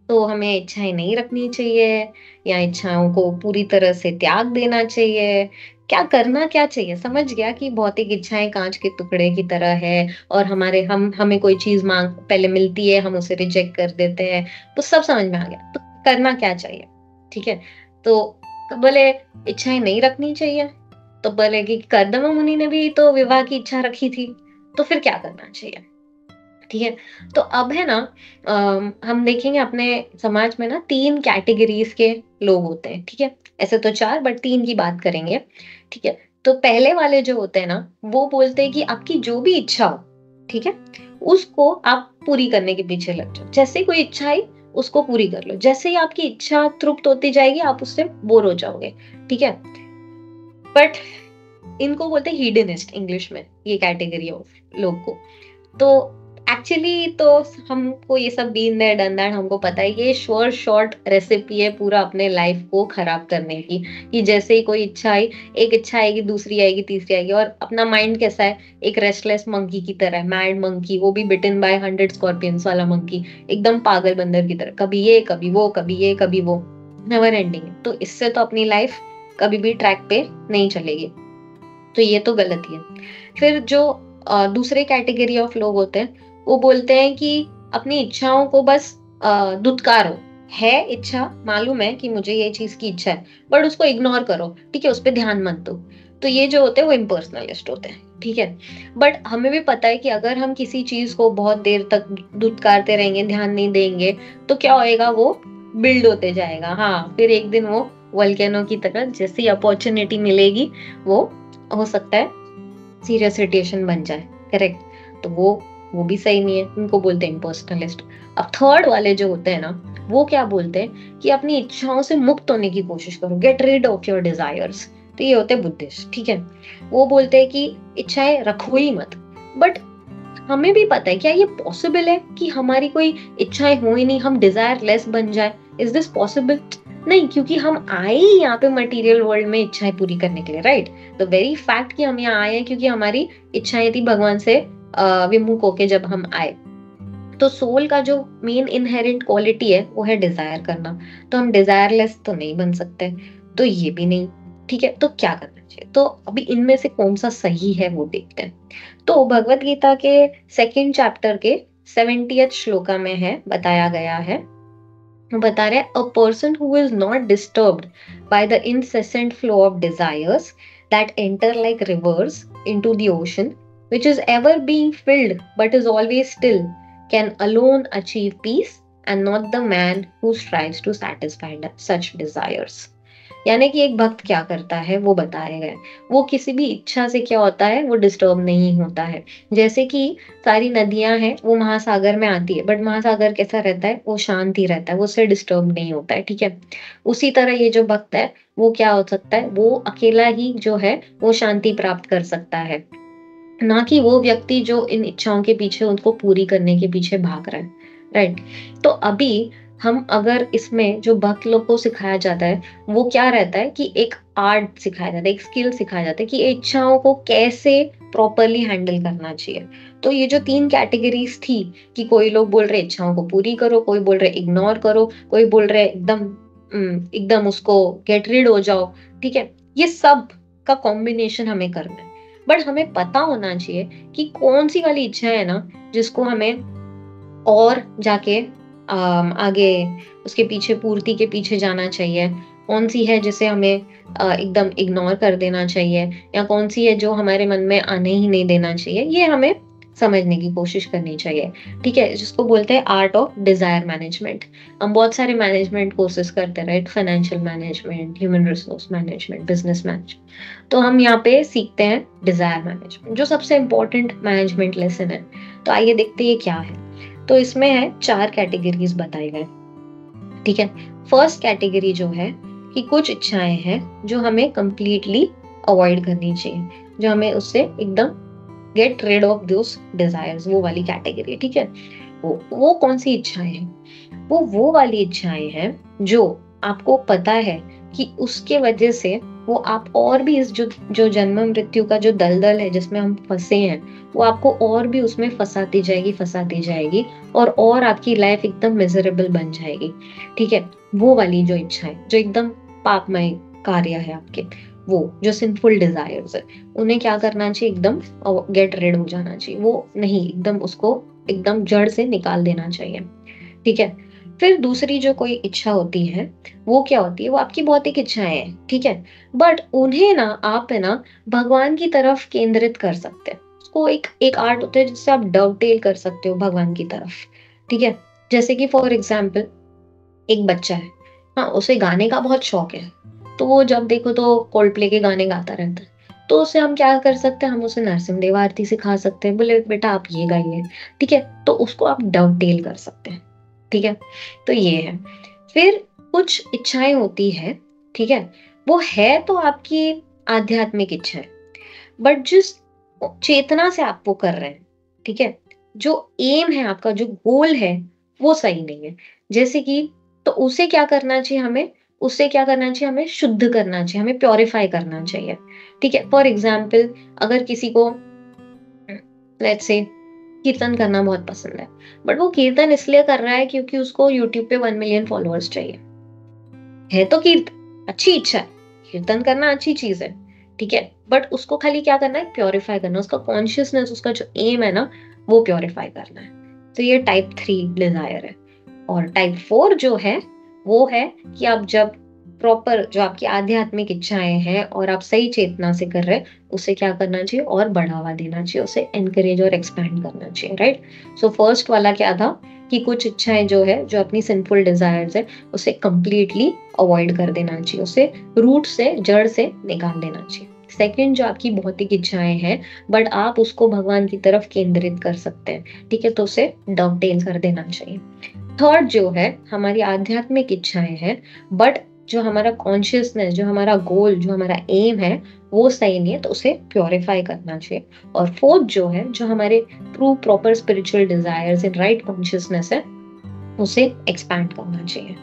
तो हमें इच्छाएं नहीं रखनी चाहिए या इच्छाओं को पूरी तरह से त्याग देना चाहिए, क्या करना क्या चाहिए? समझ गया कि भौतिक इच्छाएं कांच के टुकड़े की तरह है और हमें कोई चीज मांग पहले मिलती है, हम उसे रिजेक्ट कर देते हैं, तो सब समझ में आ गया। तो करना क्या चाहिए? ठीक है, तो बोले इच्छाएं नहीं रखनी चाहिए, तो बोले कि कर्दम मुनि ने भी तो विवाह की इच्छा रखी थी, तो फिर क्या करना चाहिए? ठीक है, तो अब है ना, हम देखेंगे अपने समाज में ना 3 कैटेगरीज के लोग होते हैं। ठीक है, ऐसे तो 4 बट 3 की बात करेंगे। ठीक है, तो पहले वाले जो होते हैं ना, वो बोलते हैं कि आपकी जो भी इच्छा हो, ठीक है, उसको आप पूरी करने के पीछे लग जाओ। जैसे कोई इच्छा आई उसको पूरी कर लो, जैसे ही आपकी इच्छा तृप्त होती जाएगी आप उससे बोर हो जाओगे। ठीक है, बट इनको बोलते हैं हीडनिस्ट इंग्लिश में, ये कैटेगरी ऑफ लोग को। तो एक्चुअली तो हमको ये सब बीन देयर डन दैट, हमको पता है ये शॉर्ट रेसिपी है पूरा अपने लाइफ को खराब करने की। कि जैसे ही कोई इच्छा आई, एक इच्छा आएगी, दूसरी आएगी, तीसरी आएगी, और अपना माइंड कैसा है, एक रेस्टलेस मंकी की तरह, मैड मंकी, वो भी बिटन बाय 100 स्कॉर्पियंस वाला मंकी, एकदम पागल बंदर की तरह, कभी ये कभी वो, कभी ये कभी वो, नेवर एंडिंग है। तो इससे तो अपनी लाइफ कभी भी ट्रैक पे नहीं चलेगी, तो ये तो गलती है। फिर जो दूसरे कैटेगरी ऑफ लोग होते हैं, वो बोलते हैं कि अपनी इच्छाओं को बस दुत्कारो, है इच्छा, मालूम है कि मुझे ये चीज की इच्छा है, बट उसको इग्नोर करो, ठीक है, उस पर ध्यान मत दो। तो ये जो होते हैं वो इम्पर्सनलिस्ट होते हैं। ठीक है, बट हमें भी पता है कि अगर हम किसी चीज को बहुत देर तक दुत्कारते रहेंगे, ध्यान नहीं देंगे, तो क्या होएगा, वो बिल्ड होते जाएगा। हाँ, फिर एक दिन वो वल्केनो की तरह जैसी अपॉर्चुनिटी मिलेगी, वो हो सकता है सीरियस सिचुएशन बन जाए। करेक्ट, तो वो भी सही नहीं है, उनको बोलते हैं इम्पर्सनलिस्ट। अब थर्ड वाले जो होते हैं ना, वो क्या बोलते हैं कि अपनी इच्छाओं से मुक्त होने की कोशिश करो, get rid of your desires. तो ये होते हैं बुद्धिस्ट। ठीक है, वो बोलते हैं कि इच्छाएं रखो ही मत। बट हमें भी पता है, क्या ये पॉसिबल है कि हमारी कोई इच्छाएं हो ही नहीं, हम डिजायर लेस बन जाए? Is this possible? नहीं, क्योंकि हम आए ही यहाँ पे मटेरियल वर्ल्ड में इच्छाएं पूरी करने के लिए, राइट? द वेरी फैक्ट कि हम यहाँ आए हैं क्योंकि हमारी इच्छाएं थी भगवान से विमुख होके जब हम आए। तो सोल का जो मेन इनहेरेंट क्वालिटी है वो है डिजायर करना, तो हम डिजायरलेस तो नहीं बन सकते, तो ये भी नहीं। ठीक है, तो क्या करना चाहिए? तो अभी इनमें से कौन सा सही है वो देखते हैं। तो भगवत गीता के 2nd चैप्टर के 70th श्लोका में है, बताया गया है, बता रहे हैं, a person who is not disturbed by the incessant flow of desires that enter like rivers into the ocean, which is ever being filled but is always still, can alone achieve peace, and not the man who strives to satisfy such desires. यानी कि एक भक्त क्या करता है वो बताया गया है। वो किसी भी इच्छा से क्या होता है, वो डिस्टर्ब नहीं होता है। जैसे कि सारी नदियां हैं वो महासागर में आती है, बट महासागर कैसा रहता है, वो शांत ही रहता है, वो उससे डिस्टर्ब नहीं होता है। ठीक है, उसी तरह ये जो भक्त है वो क्या हो सकता है, वो अकेला ही जो है वो शांति प्राप्त कर सकता है, ना कि वो व्यक्ति जो इन इच्छाओं के पीछे, उनको पूरी करने के पीछे भाग रहा है। राइट, तो अभी हम अगर इसमें जो भक्त लोग को सिखाया जाता है वो क्या रहता है कि एक आर्ट सिखाया जाता है, एक स्किल सिखाया जाता है कि इच्छाओं को कैसे प्रॉपरली हैंडल करना चाहिए। तो ये जो 3 कैटेगरीज थी, कि कोई लोग बोल रहे इच्छाओं को पूरी करो, कोई बोल रहे इग्नोर करो, कोई बोल रहे एकदम उसको गेट रिड हो जाओ। ठीक है, ये सब का कॉम्बिनेशन हमें करना है, बट हमें पता होना चाहिए कि कौन सी वाली इच्छा है ना जिसको हमें और जाके आगे उसके पीछे, पूर्ति के पीछे जाना चाहिए, कौन सी है जिसे हमें एकदम इग्नोर कर देना चाहिए, या कौन सी है जो हमारे मन में आने ही नहीं देना चाहिए, ये हमें समझने की कोशिश करनी चाहिए। ठीक है, जिसको बोलते हैं आर्ट ऑफ डिजायर मैनेजमेंट। हम बहुत सारे मैनेजमेंट कोर्सेज करते हैं, right, financial management, human resource management, business management. तो हम यहाँ पे सीखते हैं डिजायर मैनेजमेंट, जो सबसे इंपॉर्टेंट मैनेजमेंट लेसन है। तो आइए देखते हैं ये क्या है। तो इसमें है 4 कैटेगरीज बताई गए। ठीक है, फर्स्ट कैटेगरी जो है कि कुछ इच्छाएं हैं जो हमें कंप्लीटली अवॉइड करनी चाहिए, जो हमें उससे एकदम get rid of those desires, वो वाली कैटेगरी। ठीक है, वो कौन सी इच्छाएं हैं? वो वाली इच्छाएं हैं जो आपको पता है कि उसके वजह से वो आप और भी इस जो जन्म मृत्यु का जो दलदल है जिसमें हम फंसे हैं, वो आपको और भी उसमें फंसाती जाएगी और आपकी लाइफ एकदम मिजरेबल बन जाएगी। ठीक है, वो वाली जो इच्छाएं जो एकदम पापमय कार्य है आपके, वो जो सिंफुल डिजायर्स है, उन्हें क्या करना चाहिए, एकदम गेट रेड हो जाना चाहिए। वो नहीं, एकदम उसको एकदम जड़ से निकाल देना चाहिए। ठीक है, फिर दूसरी जो कोई इच्छा होती है, वो क्या होती है, वो आपकी भौतिक इच्छाएं हैं। ठीक है, बट उन्हें ना आप है ना भगवान की तरफ केंद्रित कर सकते हैं। उसको एक एक आर्ट होता है जिससे आप डवटेल कर सकते हो भगवान की तरफ। ठीक है, जैसे कि फॉर एग्जाम्पल एक बच्चा है, हाँ उसे गाने का बहुत शौक है, तो वो जब देखो तो कोल्ड प्ले के गाने गाता रहता है। तो उसे हम क्या कर सकते हैं, हम उसे नरसिंहदेव आरती सिखा सकते हैं, बोले बेटा आप ये गाइए। ठीक है, तो उसको आप डवटेल कर सकते हैं। ठीक है, तो ये है। फिर कुछ इच्छाएं होती है, ठीक है, वो है तो आपकी आध्यात्मिक इच्छा है, बट जिस चेतना से आप वो कर रहे हैं, ठीक है, जो एम है आपका, जो गोल है, वो सही नहीं है। जैसे कि तो उसे क्या करना चाहिए हमें, उससे क्या करना चाहिए, हमें शुद्ध करना चाहिए, हमें प्योरीफाई करना चाहिए। ठीक है, फॉर एग्जाम्पल अगर किसी को लेट्स से कीर्तन करना बहुत पसंद है, बट वो कीर्तन इसलिए कर रहा है क्योंकि उसको यूट्यूब पे 1 मिलियन फॉलोअर्स चाहिए, है तो कीर्तन अच्छी इच्छा है, कीर्तन करना अच्छी चीज है। ठीक है, बट उसको खाली क्या करना है, प्योरीफाई करना, उसका कॉन्शियसनेस, उसका जो एम है ना, वो प्योरीफाई करना है। तो ये टाइप 3 डिजायर है। और टाइप 4 जो है, वो है कि आप जब प्रॉपर जो आपकी आध्यात्मिक इच्छाएं हैं और आप सही चेतना से कर रहे हैं, उसे क्या करना चाहिए, और बढ़ावा देना चाहिए, उसे एनकरेज और एक्सपैंड करना चाहिए। राइट, सो फर्स्ट वाला क्या था कि कुछ इच्छाएं जो है, जो अपनी सिंफुल डिजायर्स है, उसे कंप्लीटली अवॉइड कर देना चाहिए, उसे रूट से, जड़ से निकाल देना चाहिए। सेकंड, जो आपकी भौतिक इच्छाएं हैं बट आप उसको भगवान की तरफ केंद्रित कर सकते हैं, ठीक है, तो उसे डवटेल कर देना चाहिए। थर्ड जो है, हमारी आध्यात्मिक इच्छाएं हैं, बट जो हमारा कॉन्शियसनेस, जो हमारा गोल, जो हमारा एम है, वो सही नहीं है, तो उसे प्योरीफाई करना चाहिए। और फोर्थ जो है, जो हमारे true proper spiritual desires in right consciousness है, उसे एक्सपैंड करना चाहिए।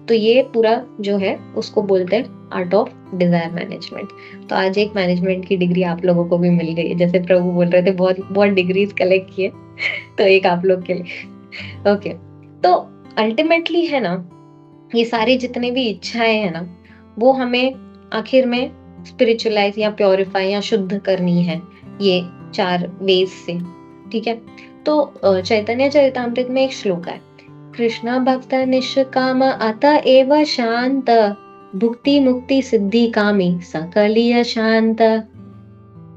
तो ये पूरा जो है उसको बोलते हैं आर्ट ऑफ डिजायर मैनेजमेंट। तो आज एक मैनेजमेंट की डिग्री आप लोगों को भी मिल गई है, जैसे प्रभु बोल रहे थे बहुत बहुत डिग्रीज कलेक्ट किए, तो एक आप लोग के लिए। ओके, तो अल्टीमेटली है ना, ये सारी जितने भी इच्छाएं हैं ना, वो हमें आखिर में स्पिरिचुअलाइज या प्योरीफाई या शुद्ध करनी है, ये 4 वेज से। ठीक है, तो चैतन्य चरितामृत में एक श्लोक है, कृष्ण भक्त निष्काम अत एव शांत, भुक्ति मुक्ति सिद्धि कामी सकलीय शांत।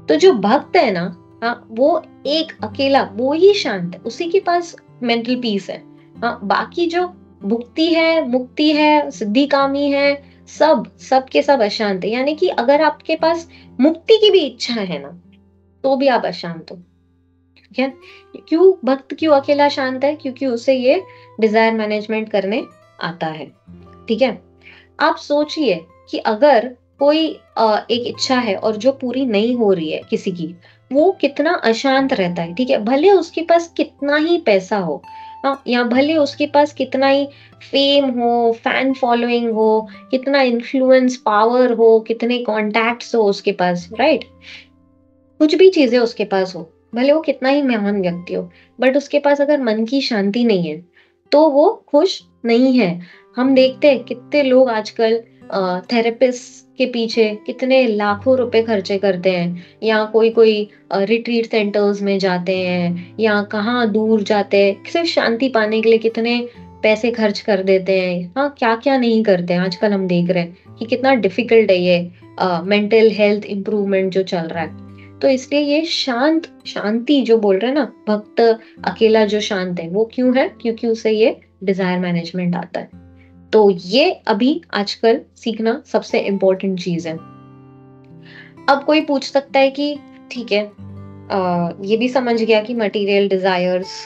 तो जो भक्त है ना, हाँ वो एक अकेला, वो ही शांत है, उसी के पास मेंटल पीस है। हाँ, बाकी जो भुक्ति है, मुक्ति है, सिद्धि कामी है, सब के सब अशांत है। यानी कि अगर आपके पास मुक्ति की भी इच्छा है ना, तो भी आप अशांत हो। ठीक है, क्यों भक्त क्यों अकेला शांत है, क्योंकि उसे ये डिजायर मैनेजमेंट करने आता है। ठीक है, आप सोचिए कि अगर कोई एक इच्छा है और जो पूरी नहीं हो रही है किसी की, वो कितना अशांत रहता है। ठीक है, भले उसके पास कितना ही पैसा हो, हाँ, या भले उसके पास कितना ही फेम हो, फैन फॉलोइंग हो, कितना इन्फ्लुएंस पावर हो, कितने कॉन्टैक्ट्स हो उसके पास, राइट, कुछ भी चीजें उसके पास हो, भले वो कितना ही महान व्यक्ति हो, बट उसके पास अगर मन की शांति नहीं है, तो वो खुश नहीं है। हम देखते हैं कितने लोग आजकल थेरेपिस्ट के पीछे कितने लाखों रुपए खर्चे करते हैं, या कोई कोई रिट्रीट सेंटर्स में जाते हैं, या कहाँ दूर जाते हैं सिर्फ शांति पाने के लिए, कितने पैसे खर्च कर देते हैं। हाँ, क्या क्या नहीं करते हैं आजकल, हम देख रहे हैं कि कितना डिफिकल्ट है ये मेंटल हेल्थ इम्प्रूवमेंट जो चल रहा है। तो इसलिए ये शांति जो बोल रहे हैं ना, भक्त अकेला जो शांत है, वो क्यों है, क्योंकि उसे ये डिजायर मैनेजमेंट आता है। तो ये अभी आजकल सीखना सबसे इम्पोर्टेंट चीज है। अब कोई पूछ सकता है कि ठीक है, ये भी समझ गया कि मटेरियल डिजायर्स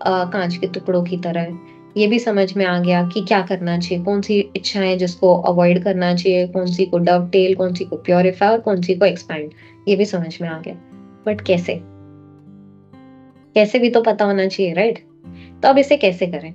कांच के टुकड़ों की तरह है, ये भी समझ में आ गया कि क्या करना चाहिए, कौन सी इच्छाएं जिसको अवॉइड करना चाहिए, कौन सी को डवटेल, कौन सी को प्योरीफाई और कौन सी को एक्सपैंड, ये भी समझ में आ गया। बट कैसे, कैसे भी तो पता होना चाहिए, राइट। तो अब इसे कैसे करें?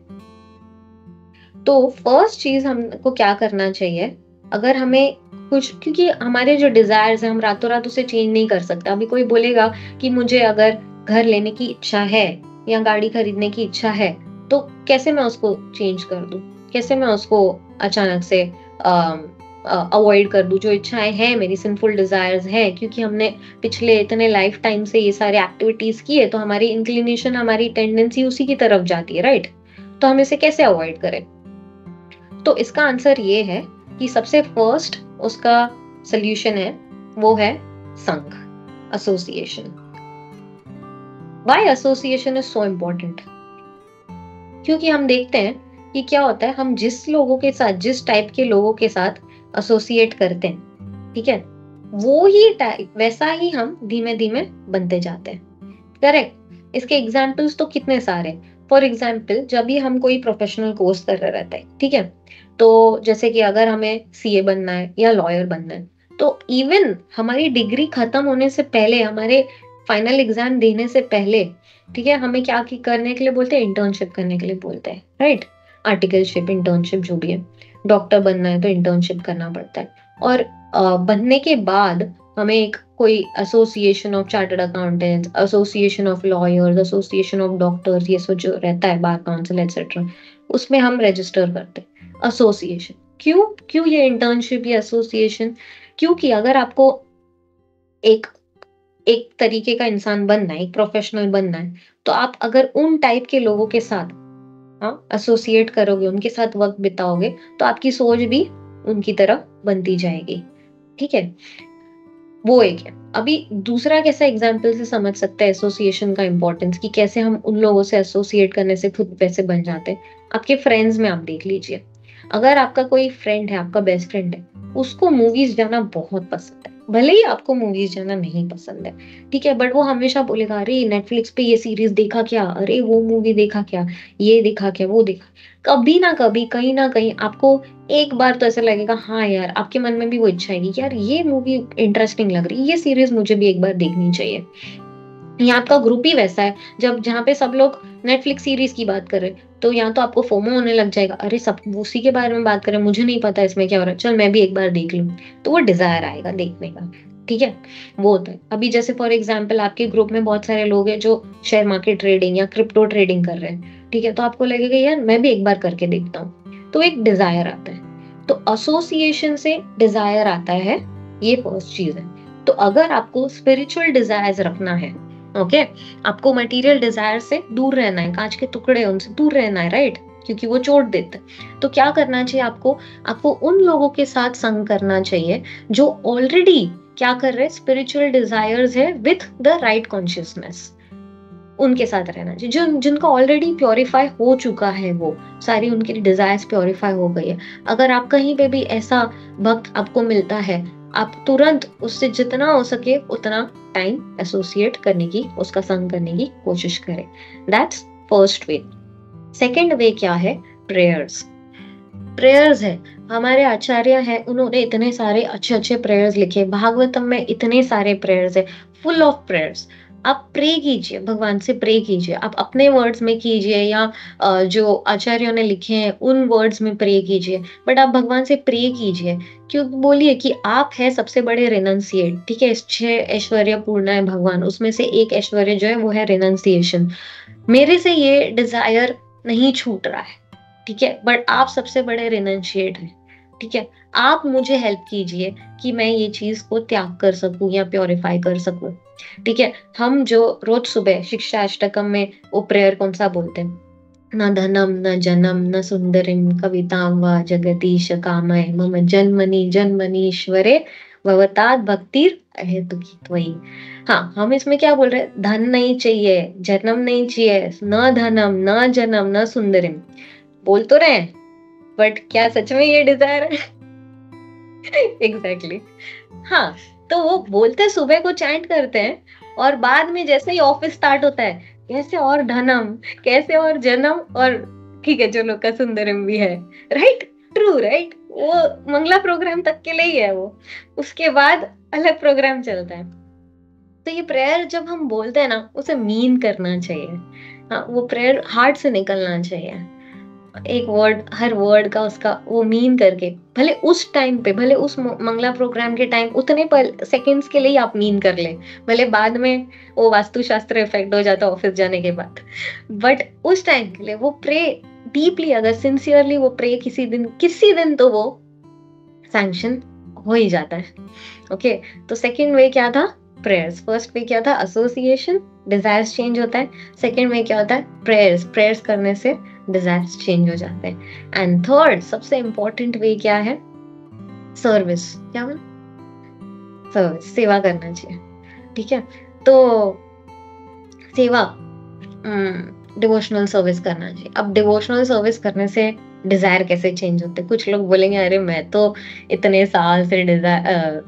तो फर्स्ट चीज हमको क्या करना चाहिए, अगर हमें कुछ, क्योंकि हमारे जो डिजायर्स है हम रातों रात उसे चेंज नहीं कर सकते। अभी कोई बोलेगा कि मुझे अगर घर लेने की इच्छा है या गाड़ी खरीदने की इच्छा है, तो कैसे मैं उसको चेंज कर दूं, कैसे मैं उसको अचानक से अवॉइड कर दूं। जो इच्छाएं हैं मेरी, सिंफुल डिजायर्स हैं, क्योंकि हमने पिछले इतने लाइफ टाइम से ये सारे एक्टिविटीज किए, तो हमारी इंक्लिनेशन, हमारी टेंडेंसी उसी की तरफ जाती है, राइट। तो हम इसे कैसे अवॉइड करें? तो इसका आंसर ये है कि सबसे फर्स्ट उसका सोल्यूशन है, वो है संघ, association. Why association is so important? क्योंकि हम देखते हैं कि क्या होता है, हम जिस लोगों के साथ, जिस टाइप के लोगों के साथ एसोसिएट करते हैं, ठीक है, वो ही टाइप, वैसा ही हम धीमे धीमे बनते जाते हैं। करेक्ट। इसके एग्जाम्पल्स तो कितने सारे। फॉर एग्जाम्पल, जब भी हम कोई प्रोफेशनल कोर्स कर रहे रहते हैं, ठीक है, तो जैसे कि अगर हमें सीए बनना है या लॉयर बनना है, तो इवन हमारी डिग्री खत्म होने से पहले, हमारे फाइनल एग्जाम देने से पहले, ठीक है, हमें क्या करने के लिए बोलते हैं? इंटर्नशिप करने के लिए बोलते हैं, राइट। आर्टिकलशिप, इंटर्नशिप, जो भी है। डॉक्टर बनना है तो इंटर्नशिप करना पड़ता है। और बनने के बाद हमें एक कोई association of chartered accountants, association of lawyers, association of doctors, ये सब जो रहता है, बार काउंसिल एक्सेट्रा, उसमें हम रजिस्टर करते हैं एसोसिएशन। क्यों क्यों ये इंटर्नशिप या एसोसिएशन? क्योंकि अगर आपको एक एक तरीके का इंसान बनना है, एक प्रोफेशनल बनना है, तो आप अगर उन टाइप के लोगों के साथ, हाँ, एसोसिएट करोगे, उनके साथ वक्त बिताओगे, तो आपकी सोच भी उनकी तरह बनती जाएगी, ठीक है। वो एक है। अभी दूसरा कैसा एग्जाम्पल से समझ सकते हैं एसोसिएशन का इंपॉर्टेंस, कि कैसे हम उन लोगों से एसोसिएट करने से खुद वैसे बन जाते हैं। आपके फ्रेंड्स में आप देख लीजिए, अगर आपका कोई फ्रेंड है, आपका बेस्ट फ्रेंड है, उसको मूवीज जाना बहुत पसंद है, भले ही आपको मूवीज जाना नहीं पसंद है, ठीक है, बट वो हमेशा बोलेगा, अरे नेटफ्लिक्स पे ये सीरीज देखा क्या, अरे वो मूवी देखा क्या, ये देखा क्या, वो देखा। कभी ना कभी, कहीं ना कहीं आपको एक बार तो ऐसा लगेगा, हाँ यार, आपके मन में भी वो इच्छा आएगी कि यार ये मूवी इंटरेस्टिंग लग रही है, ये सीरीज मुझे भी एक बार देखनी चाहिए। यहाँ आपका ग्रुप ही वैसा है, जब जहाँ पे सब लोग नेटफ्लिक्स सीरीज की बात कर रहे हैं, तो यहाँ तो आपको फोमो होने लग जाएगा, अरे सब उसी के बारे में बात करें, मुझे नहीं पता इसमें क्या हो रहा है, चल मैं भी एक बार देख लूं। तो वो डिजायर आएगा देखने का, ठीक है। वो होता है। अभी जैसे फॉर एग्जाम्पल, आपके ग्रुप में बहुत सारे लोग हैं जो शेयर मार्केट ट्रेडिंग या क्रिप्टो ट्रेडिंग कर रहे हैं, ठीक है, तो आपको लगेगा यार मैं भी एक बार करके देखता हूँ, तो एक डिजायर आता है। तो एसोसिएशन से डिजायर आता है, ये फर्स्ट चीज है। तो अगर आपको स्पिरिचुअल डिजायर्स रखना है, ओके, आपको मटेरियल डिजायर से दूर रहना है, कांच के टुकड़े उनसे दूर रहना है, राइट, क्योंकि वो चोट देते हैं, तो क्या करना चाहिए आपको? आपको उन लोगों के साथ संग करना चाहिए जो ऑलरेडी क्या कर रहे हैं, स्पिरिचुअल डिजायर्स है विथ द राइट कॉन्शियसनेस। उनके साथ रहना चाहिए जो जिनका ऑलरेडी प्योरीफाई हो चुका है, वो सारी उनकी डिजायर्स प्योरीफाई हो गई है। अगर आप कहीं पे भी ऐसा भक्त आपको मिलता है, आप तुरंत उससे जितना हो सके उतना टाइम एसोसिएट करने की, उसका संग करने की कोशिश करें। That's first way. Second way क्या है? प्रेयर्स। प्रेयर्स है, हमारे आचार्य हैं, उन्होंने इतने सारे अच्छे अच्छे प्रेयर्स लिखे, भागवतम में इतने सारे प्रेयर्स है, फुल ऑफ प्रेयर्स। आप प्रे कीजिए, भगवान से प्रे कीजिए, आप अपने वर्ड्स में कीजिए या जो आचार्यों ने लिखे हैं उन वर्ड्स में प्रे कीजिए, बट आप भगवान से प्रे कीजिए। क्यों? बोलिए कि आप है सबसे बड़े रिनंसिएट, ठीक है, 6 ऐश्वर्य पूर्ण है भगवान, उसमें से एक ऐश्वर्य जो है वो है रिनंसिएशन। मेरे से ये डिजायर नहीं छूट रहा है, ठीक है, बट आप सबसे बड़े रिनंशिएट हैं, ठीक है, आप मुझे हेल्प कीजिए कि मैं ये चीज को त्याग कर सकूं या प्योरीफाई कर सकूं, ठीक है। हम जो रोज सुबह शिक्षा अष्टकम में वो प्रेयर कौन सा बोलते हैं? न धनम न जनम न सुंदरिम कविताम व जगदीश कामय मम जन्मनि जन्मनीश्वरे भवतात् भक्तिर अहेतुकी त्वयि। हाँ, हम इसमें क्या बोल रहे हैं? धन नहीं चाहिए, जन्म नहीं चाहिए, न धनम न जनम न सुंदरिम, बोल तो रहे हैं, बट क्या सच में ये डिजायर है? एग्जैक्टली हाँ, तो वो बोलते सुबह को चैंट करते हैं, और बाद में जैसे ही ऑफिस स्टार्ट होता है, कैसे और धनम, कैसे और जन्म, और ठीक है चलो का सुंदरम भी है, राइट, ट्रू, राइट। वो मंगला प्रोग्राम तक के लिए ही है वो, उसके बाद अलग प्रोग्राम चलता है। तो ये प्रेयर जब हम बोलते हैं ना, उसे मीन करना चाहिए। हाँ, वो प्रेयर हार्ट से निकलना चाहिए। एक वर्ड, हर वर्ड का उसका वो मीन करके, भले उस टाइम पे, भले उस मंगला प्रोग्राम के टाइम उतने सेकंड्स के लिए ही आप मीन कर ले, भले बाद में वो वास्तुशास्त्र इफेक्ट हो जाता ऑफिस जाने के बाद, बट उस टाइम के लिए वो प्रे डीपली, अगर सिंसियरली वो प्रे किसी दिन तो वो सैंक्शन हो ही जाता है। ओके, तो सेकंड वे क्या था? प्रेयर्स। फर्स्ट वे क्या था? एसोसिएशन, डिजायर्स चेंज होता है। सेकंड वे क्या होता है? प्रेयर्स। प्रेयर्स करने से डिजायर्स चेंज हो जाते हैं। एंड थर्ड सबसे इंपॉर्टेंट वे क्या है? सर्विस। क्या है? सर्विस, सेवा करना चाहिए। ठीक है, तो सेवा, डिवोशनल सर्विस करना चाहिए। अब डिवोशनल सर्विस करने से डिजायर कैसे चेंज होते हैं? कुछ लोग बोलेंगे अरे मैं तो इतने साल से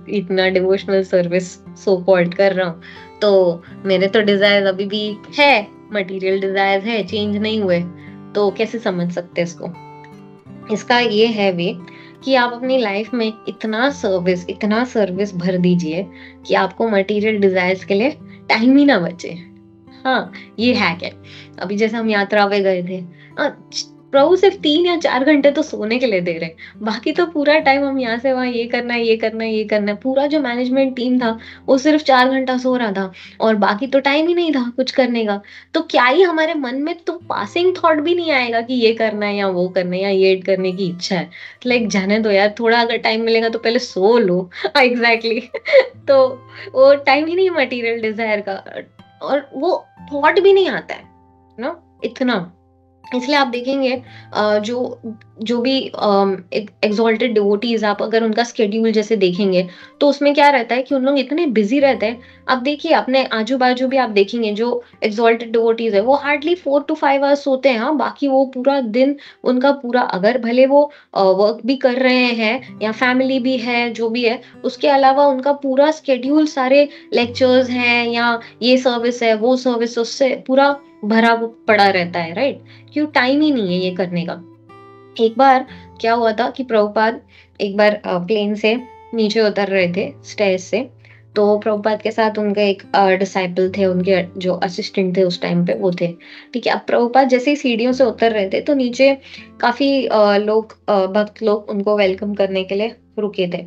इतना डिवोशनल सर्विस सो कॉल्ड कर रहा हूँ, तो मेरे तो डिजायर अभी भी है, मटेरियल डिजायर है, चेंज नहीं हुए, तो कैसे समझ सकते हैं इसको? इसका ये है वे कि आप अपनी लाइफ में इतना सर्विस भर दीजिए कि आपको मटेरियल डिजायर्स के लिए टाइम ही ना बचे। हाँ, ये हैक है। अभी जैसे हम यात्रा पे गए थे, प्रभु सिर्फ 3 या 4 घंटे तो सोने के लिए दे रहे, बाकी तो पूरा टाइम हम यहाँ से वहां ये करना है, ये करना है, ये करना है। पूरा जो मैनेजमेंट टीम था वो सिर्फ 4 घंटा सो रहा था और बाकी तो टाइम ही नहीं था कुछ करने का। तो क्या ही हमारे मन में तो पासिंग थॉट भी नहीं आएगा कि ये करना है या वो करना है या ये करने की इच्छा है? लाइक जाने दो यार, थोड़ा अगर टाइम मिलेगा तो पहले सो लो। एग्जैक्टली। तो वो टाइम ही नहीं मटेरियल डिजायर का, और वो थॉट भी नहीं आता है ना इतना। इसलिए आप देखेंगे जो जो भी एग्जॉल्टेड डिवोटीज, आप अगर उनका स्केड्यूल जैसे देखेंगे तो उसमें क्या रहता है कि उन लोग इतने बिजी रहते हैं। आप देखिए अपने आजू बाजू भी आप देखेंगे जो एग्जॉल्टेड डिवोटीज है वो हार्डली 4 to 5 आवर्स सोते हैं। हाँ, बाकी वो पूरा दिन उनका पूरा, अगर भले वो वर्क भी कर रहे हैं या फैमिली भी है जो भी है, उसके अलावा उनका पूरा स्केड्यूल, सारे लेक्चर्स हैं या ये सर्विस है वो सर्विस, उससे पूरा भरा पड़ा रहता है, राइट? क्यों? टाइम ही नहीं है ये करने का। एक बार क्या हुआ था कि प्रभुपाद एक बार प्लेन से नीचे उतर रहे थे स्टेज से, तो प्रभुपाद के साथ उनके एक डिसाइपल थे, उनके जो असिस्टेंट थे उस टाइम पे वो थे। ठीक है, अब प्रभुपाद जैसे ही सीढ़ियों से उतर रहे थे तो नीचे काफी लोग, भक्त लोग उनको वेलकम करने के लिए रुके थे।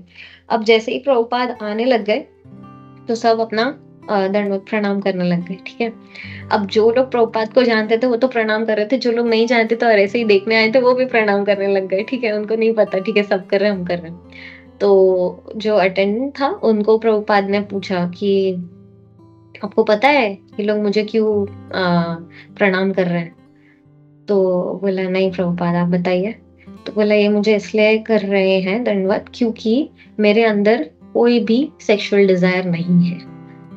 अब जैसे ही प्रभुपाद आने लग गए तो सब अपना दंडवत प्रणाम करने लग गए। ठीक है, अब जो लोग प्रभुपाद को जानते थे वो तो प्रणाम कर रहे थे, जो लोग नहीं जानते तो ऐसे ही देखने आए थे वो भी प्रणाम करने लग गए। ठीक है, उनको नहीं पता, ठीक है सब कर रहे हैं हम कर रहे हैं। तो जो अटेंडेंट था उनको प्रभुपाद ने पूछा कि आपको पता है ये लोग मुझे क्यों प्रणाम कर रहे हैं? तो बोला नहीं प्रभुपाद आप बताइए। तो बोला ये मुझे इसलिए कर रहे हैं दंडवत क्योंकि मेरे अंदर कोई भी सेक्सुअल डिजायर नहीं है,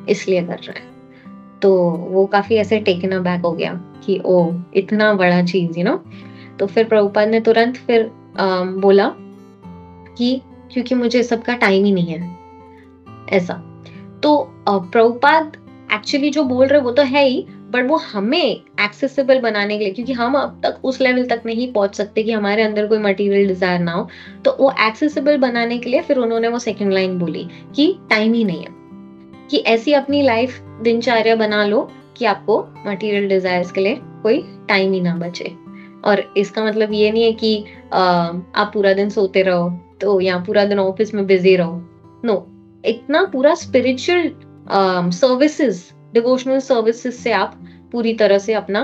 इसलिए कर रहे हैं। तो वो काफी ऐसे टेकन अबैक हो गया कि ओ इतना बड़ा चीज, तो फिर प्रभुपाद ने तुरंत फिर बोला कि क्योंकि मुझे सबका टाइम ही नहीं है, ऐसा। तो प्रभुपाद एक्चुअली जो बोल रहे वो तो है ही, बट वो हमें एक्सेसिबल बनाने के लिए, क्योंकि हम अब तक उस लेवल तक नहीं पहुंच सकते कि हमारे अंदर कोई मटेरियल डिजायर ना हो, तो वो एक्सेसिबल बनाने के लिए फिर उन्होंने वो सेकंड लाइन बोली कि टाइम ही नहीं है, कि ऐसी अपनी लाइफ दिनचर्या बना लो कि आपको मटेरियल डिजायर्स के लिए कोई टाइम ही ना बचे। और इसका मतलब ये नहीं है कि आप पूरा दिन सोते रहो तो या पूरा दिन ऑफिस में बिजी रहो, नो। इतना पूरा स्पिरिचुअल सर्विसेज, डिवोशनल सर्विसेज से आप पूरी तरह से अपना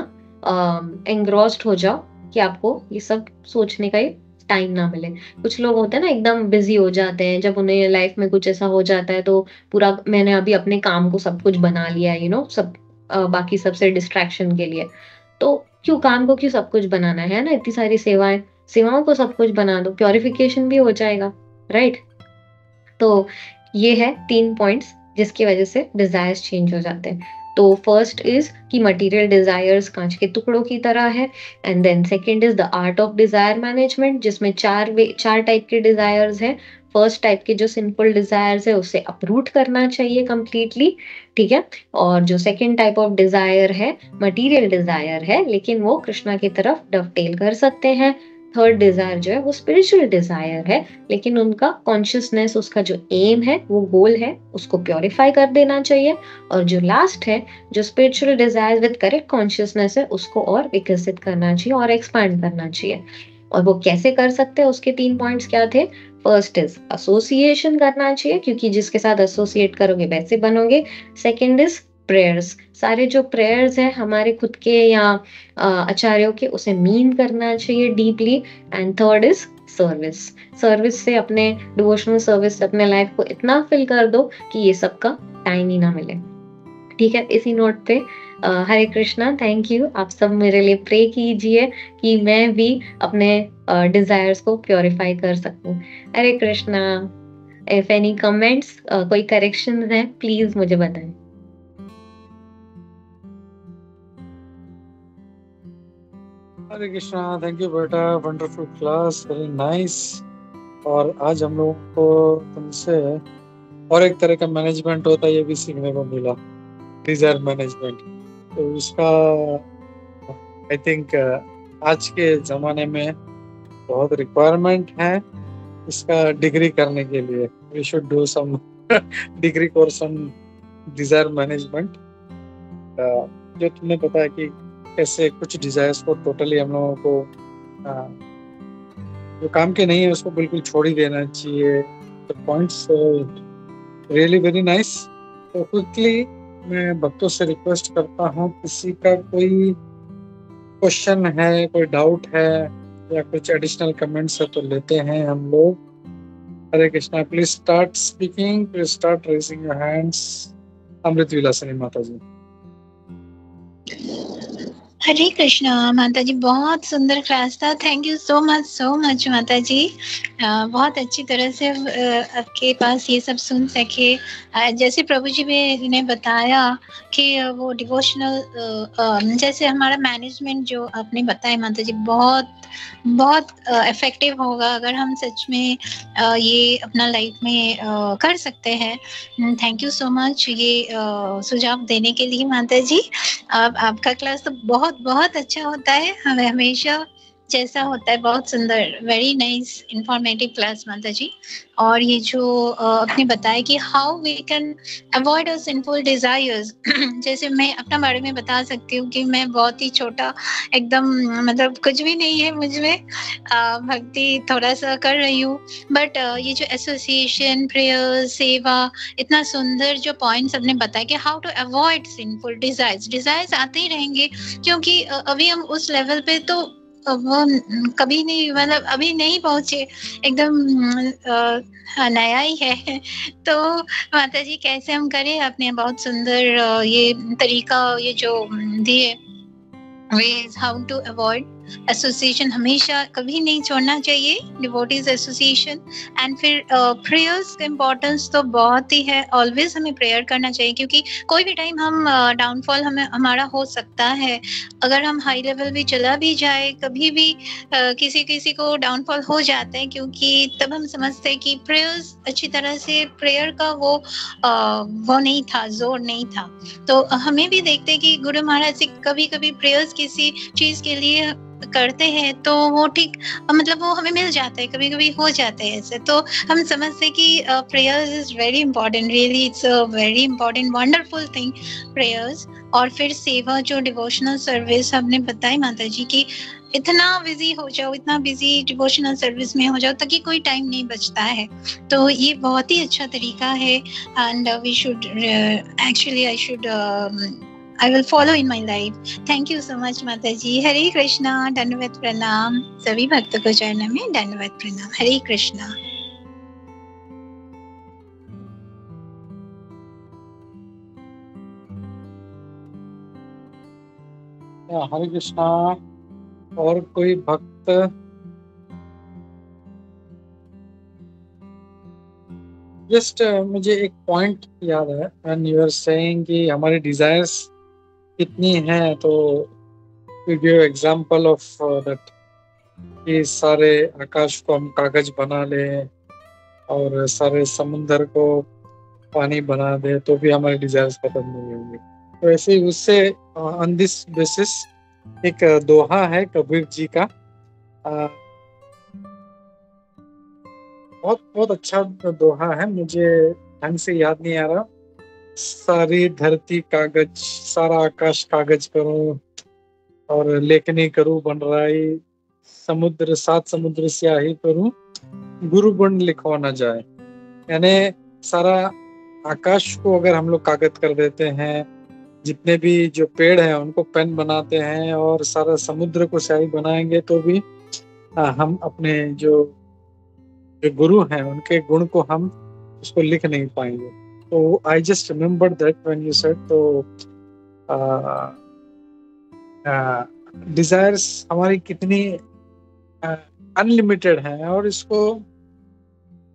एंग्रॉस्ड हो जाओ कि आपको ये सब सोचने का टाइम ना मिले। कुछ लोग होते हैं ना एकदम बिजी हो जाते हैं, जब उन्हें लाइफ में कुछ ऐसा हो जाता है तो पूरा मैंने अभी अपने काम को सब कुछ बना लिया है, सब बाकी सबसे डिस्ट्रैक्शन के लिए। तो क्यों काम को क्यों सब कुछ बनाना है ना? इतनी सारी सेवाओं को सब कुछ बना दो, प्योरिफिकेशन भी हो जाएगा, राइट? तो ये है 3 पॉइंट्स जिसकी वजह से डिजायर्स चेंज हो जाते हैं। तो फर्स्ट इज कि मटेरियल डिजायर्स कांच के टुकड़ों की तरह है, and then second is the art of desire management, जिसमें 4 टाइप के डिजायर्स हैं। फर्स्ट टाइप के जो सिंपल डिजायर्स है उसे अपरूट करना चाहिए कंप्लीटली, ठीक है। और जो सेकंड टाइप ऑफ डिजायर है मटेरियल डिजायर है, लेकिन वो कृष्णा की तरफ डवटेल कर सकते हैं, थर्ड डिजायर जो है वो स्पिरिचुअल डिजायर है, लेकिन उनका कॉन्शियसनेस, उसका जो एम है, वो गोल है, उसको प्योरीफाई कर देना चाहिए। और जो लास्ट है, जो spiritual desire with correct consciousness है, उसको और विकसित करना चाहिए और एक्सपांड करना चाहिए। और वो कैसे कर सकते हैं, उसके 3 पॉइंट्स क्या थे? फर्स्ट इज एसोसिएशन करना चाहिए, क्योंकि जिसके साथ एसोसिएट करोगे वैसे बनोगे। सेकंड इज प्रेयर्स, सारे जो प्रेयर्स हैं हमारे खुद के या आचार्यों के, उसे मीन करना चाहिए deeply. And third is service, service से अपने डिवोशनल सर्विस से अपने लाइफ को इतना फिल कर दो कि ये सब का टाइम ही ना मिले। ठीक है, इसी नोट पे हरे कृष्णा, थैंक यू। आप सब मेरे लिए प्रे कीजिए कि मैं भी अपने डिजायर्स को प्योरीफाई कर सकूं। हरे कृष्णा। इफ एनी कमेंट्स, कोई करेक्शंस हैं, प्लीज मुझे बताएं। हरे कृष्णा, थैंक यू बेटा, वंडरफुल क्लास, वेरी नाइस। और आज हम लोगों को तुमसे और एक तरह का मैनेजमेंट होता है ये भी सीखने को मिला, डिजायर मैनेजमेंट। तो इसका आई थिंक आज के जमाने में बहुत रिक्वायरमेंट है इसका डिग्री करने के लिए। We should do some degree course on desire management. जो तुमने बताया कि कैसे कुछ डिजायर्स को टोटली हम लोगों को जो काम के नहीं है उसको बिल्कुल छोड़ ही देना चाहिए। The points really very nice. तो क्विकली मैं भक्तों से रिक्वेस्ट करता हूँ, किसी का कोई क्वेश्चन है, कोई डाउट है या कुछ एडिशनल कमेंट्स है तो लेते हैं हम लोग। Hare Krishna, please start speaking, please start raising your hands. Amrit Vilasini Mata ji. हरे कृष्णा माता जी, बहुत सुंदर क्लास था। थैंक यू सो मच माता जी। बहुत अच्छी तरह से आपके पास ये सब सुन सके। जैसे प्रभु जी ने बताया कि वो डिवोशनल जैसे हमारा मैनेजमेंट जो आपने बताया माता जी, बहुत इफेक्टिव होगा अगर हम सच में ये अपना लाइफ में कर सकते हैं। थैंक यू सो मच ये सुझाव देने के लिए माता जी। आपका क्लास तो बहुत अच्छा होता है, हमें हमेशा जैसा होता है, बहुत सुंदर, वेरी नाइस इंफॉर्मेटिव क्लास माता जी। और ये जो आपने बताया कि how we can avoid a sinful desires जैसे मैं अपना बारे में बता सकती हूँ कि मैं बहुत ही छोटा, एकदम मतलब कुछ भी नहीं है मुझ में, भक्ति थोड़ा सा कर रही हूँ। बट ये जो एसोसिएशन, प्रेयर, सेवा, इतना सुंदर जो पॉइंट्स आपने बताया कि how to avoid sinful desires आते ही रहेंगे, क्योंकि अभी हम उस लेवल पे तो वो कभी नहीं, मतलब अभी नहीं पहुंचे, एकदम नया ही है। तो माता जी कैसे हम करें, आपने बहुत सुंदर ये तरीका ये जो दिए, ways how to avoid association हमेशा कभी नहीं छोड़ना चाहिए, डिवोटीज एसोसिएशन। एंड फिर प्रेयर्स का इम्पोर्टेंस तो बहुत ही है, ऑलवेज हमें प्रेयर करना चाहिए, क्योंकि कोई भी टाइम हम डाउनफॉल हमारा हो सकता है। अगर हम हाई लेवल भी चला भी जाए, कभी भी किसी को डाउनफॉल हो जाता है, क्योंकि तब हम समझते हैं कि प्रेयर्स अच्छी तरह से, प्रेयर का वो नहीं था, जोर नहीं था। तो हमें भी देखते हैं कि गुरु महाराज से कभी प्रेयर्स किसी चीज के लिए करते हैं तो वो ठीक, मतलब वो हमें मिल जाता है, कभी हो जाता है ऐसे। तो हम समझते हैं कि prayers is very important, really it's a very important wonderful thing, prayers. और फिर सेवा, जो डिवोशनल सर्विस आपने बताई माता जी की, इतना बिजी हो जाओ, इतना बिजी डिवोशनल सर्विस में हो जाओ ताकि कोई टाइम नहीं बचता है। तो ये बहुत ही अच्छा तरीका है। And we should actually I will follow in my life. Thank you so much माता जी। हरे कृष्णा, दंडवत प्रणाम। सभी भक्तों को चरणों में दंडवत प्रणाम। हरे कृष्णा। हरे कृष्णा। और कोई भक्त? जस्ट मुझे एक पॉइंट याद है, एंड यू आर सेइंग कि हमारी डिजायर्स कितनी हैं, तो we give example of that कि सारे आकाश को हम कागज बना लें और सारे समुंदर को पानी बना दे तो भी हमारे डिजायर्स खत्म नहीं होंगे। तो ऐसे ही उससे ऑन दिस बेसिस एक दोहा है कबीर जी का, बहुत बहुत अच्छा दोहा है, मुझे ढंग से याद नहीं आ रहा। सारी धरती कागज, सारा आकाश कागज करूं, और लेखनी करूं बनराई, समुद्र सात समुद्र स्याही करूं, गुरु गुण लिखवा न जाए। यानी सारा आकाश को अगर हम लोग कागज कर देते हैं, जितने भी जो पेड़ हैं उनको पेन बनाते हैं, और सारा समुद्र को स्याही बनाएंगे, तो भी हम अपने जो गुरु हैं उनके गुण को हम उसको लिख नहीं पाएंगे। तो I just remember that when you said. तो डिजायर्स हमारी कितनी अनलिमिटेड है, और इसको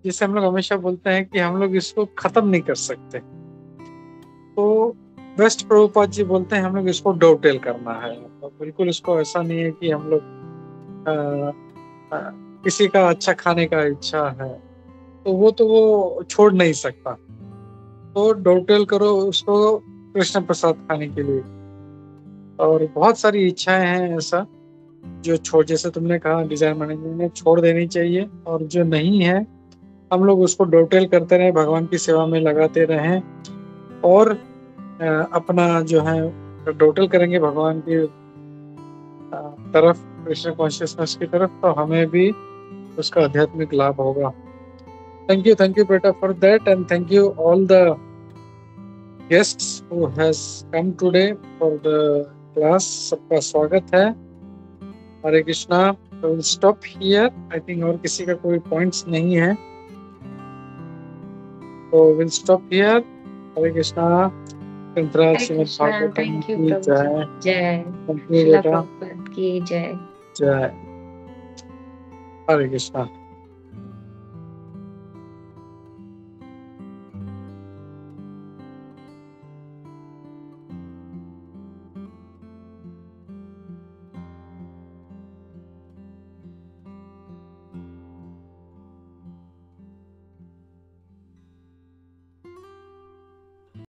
जैसे हम लोग हमेशा बोलते हैं कि हम लोग इसको खत्म नहीं कर सकते। तो वेस्ट प्रभुपाद जी बोलते हैं हम लोग इसको डोटेल करना है। तो बिल्कुल इसको ऐसा नहीं है कि हम लोग किसी का अच्छा खाने का इच्छा है तो वो छोड़ नहीं सकता, तो डोटेल करो उसको कृष्ण प्रसाद खाने के लिए। और बहुत सारी इच्छाएं हैं ऐसा जो छोड़, जैसे तुमने कहा डिजायर मैनेजमेंट में छोड़ देनी चाहिए, और जो नहीं है हम लोग उसको डोटेल करते रहे, भगवान की सेवा में लगाते रहें, और अपना जो है डोटेल करेंगे भगवान की तरफ, कृष्ण कॉन्शियसनेस की तरफ, तो हमें भी उसका आध्यात्मिक लाभ होगा। थैंक यू बेटा for that, and thank you all the guests who has come today for the class. सबका स्वागत है। Hare Krishna. Will stop here, I think और किसी का कोई पॉइंट्स नहीं है, तो will stop here. Hare Krishna. Shrimad Bhagavatam की जय। जय थैंक यू श्रीला बेटा। प्रभुपाद की जय। जय। हरे कृष्णा।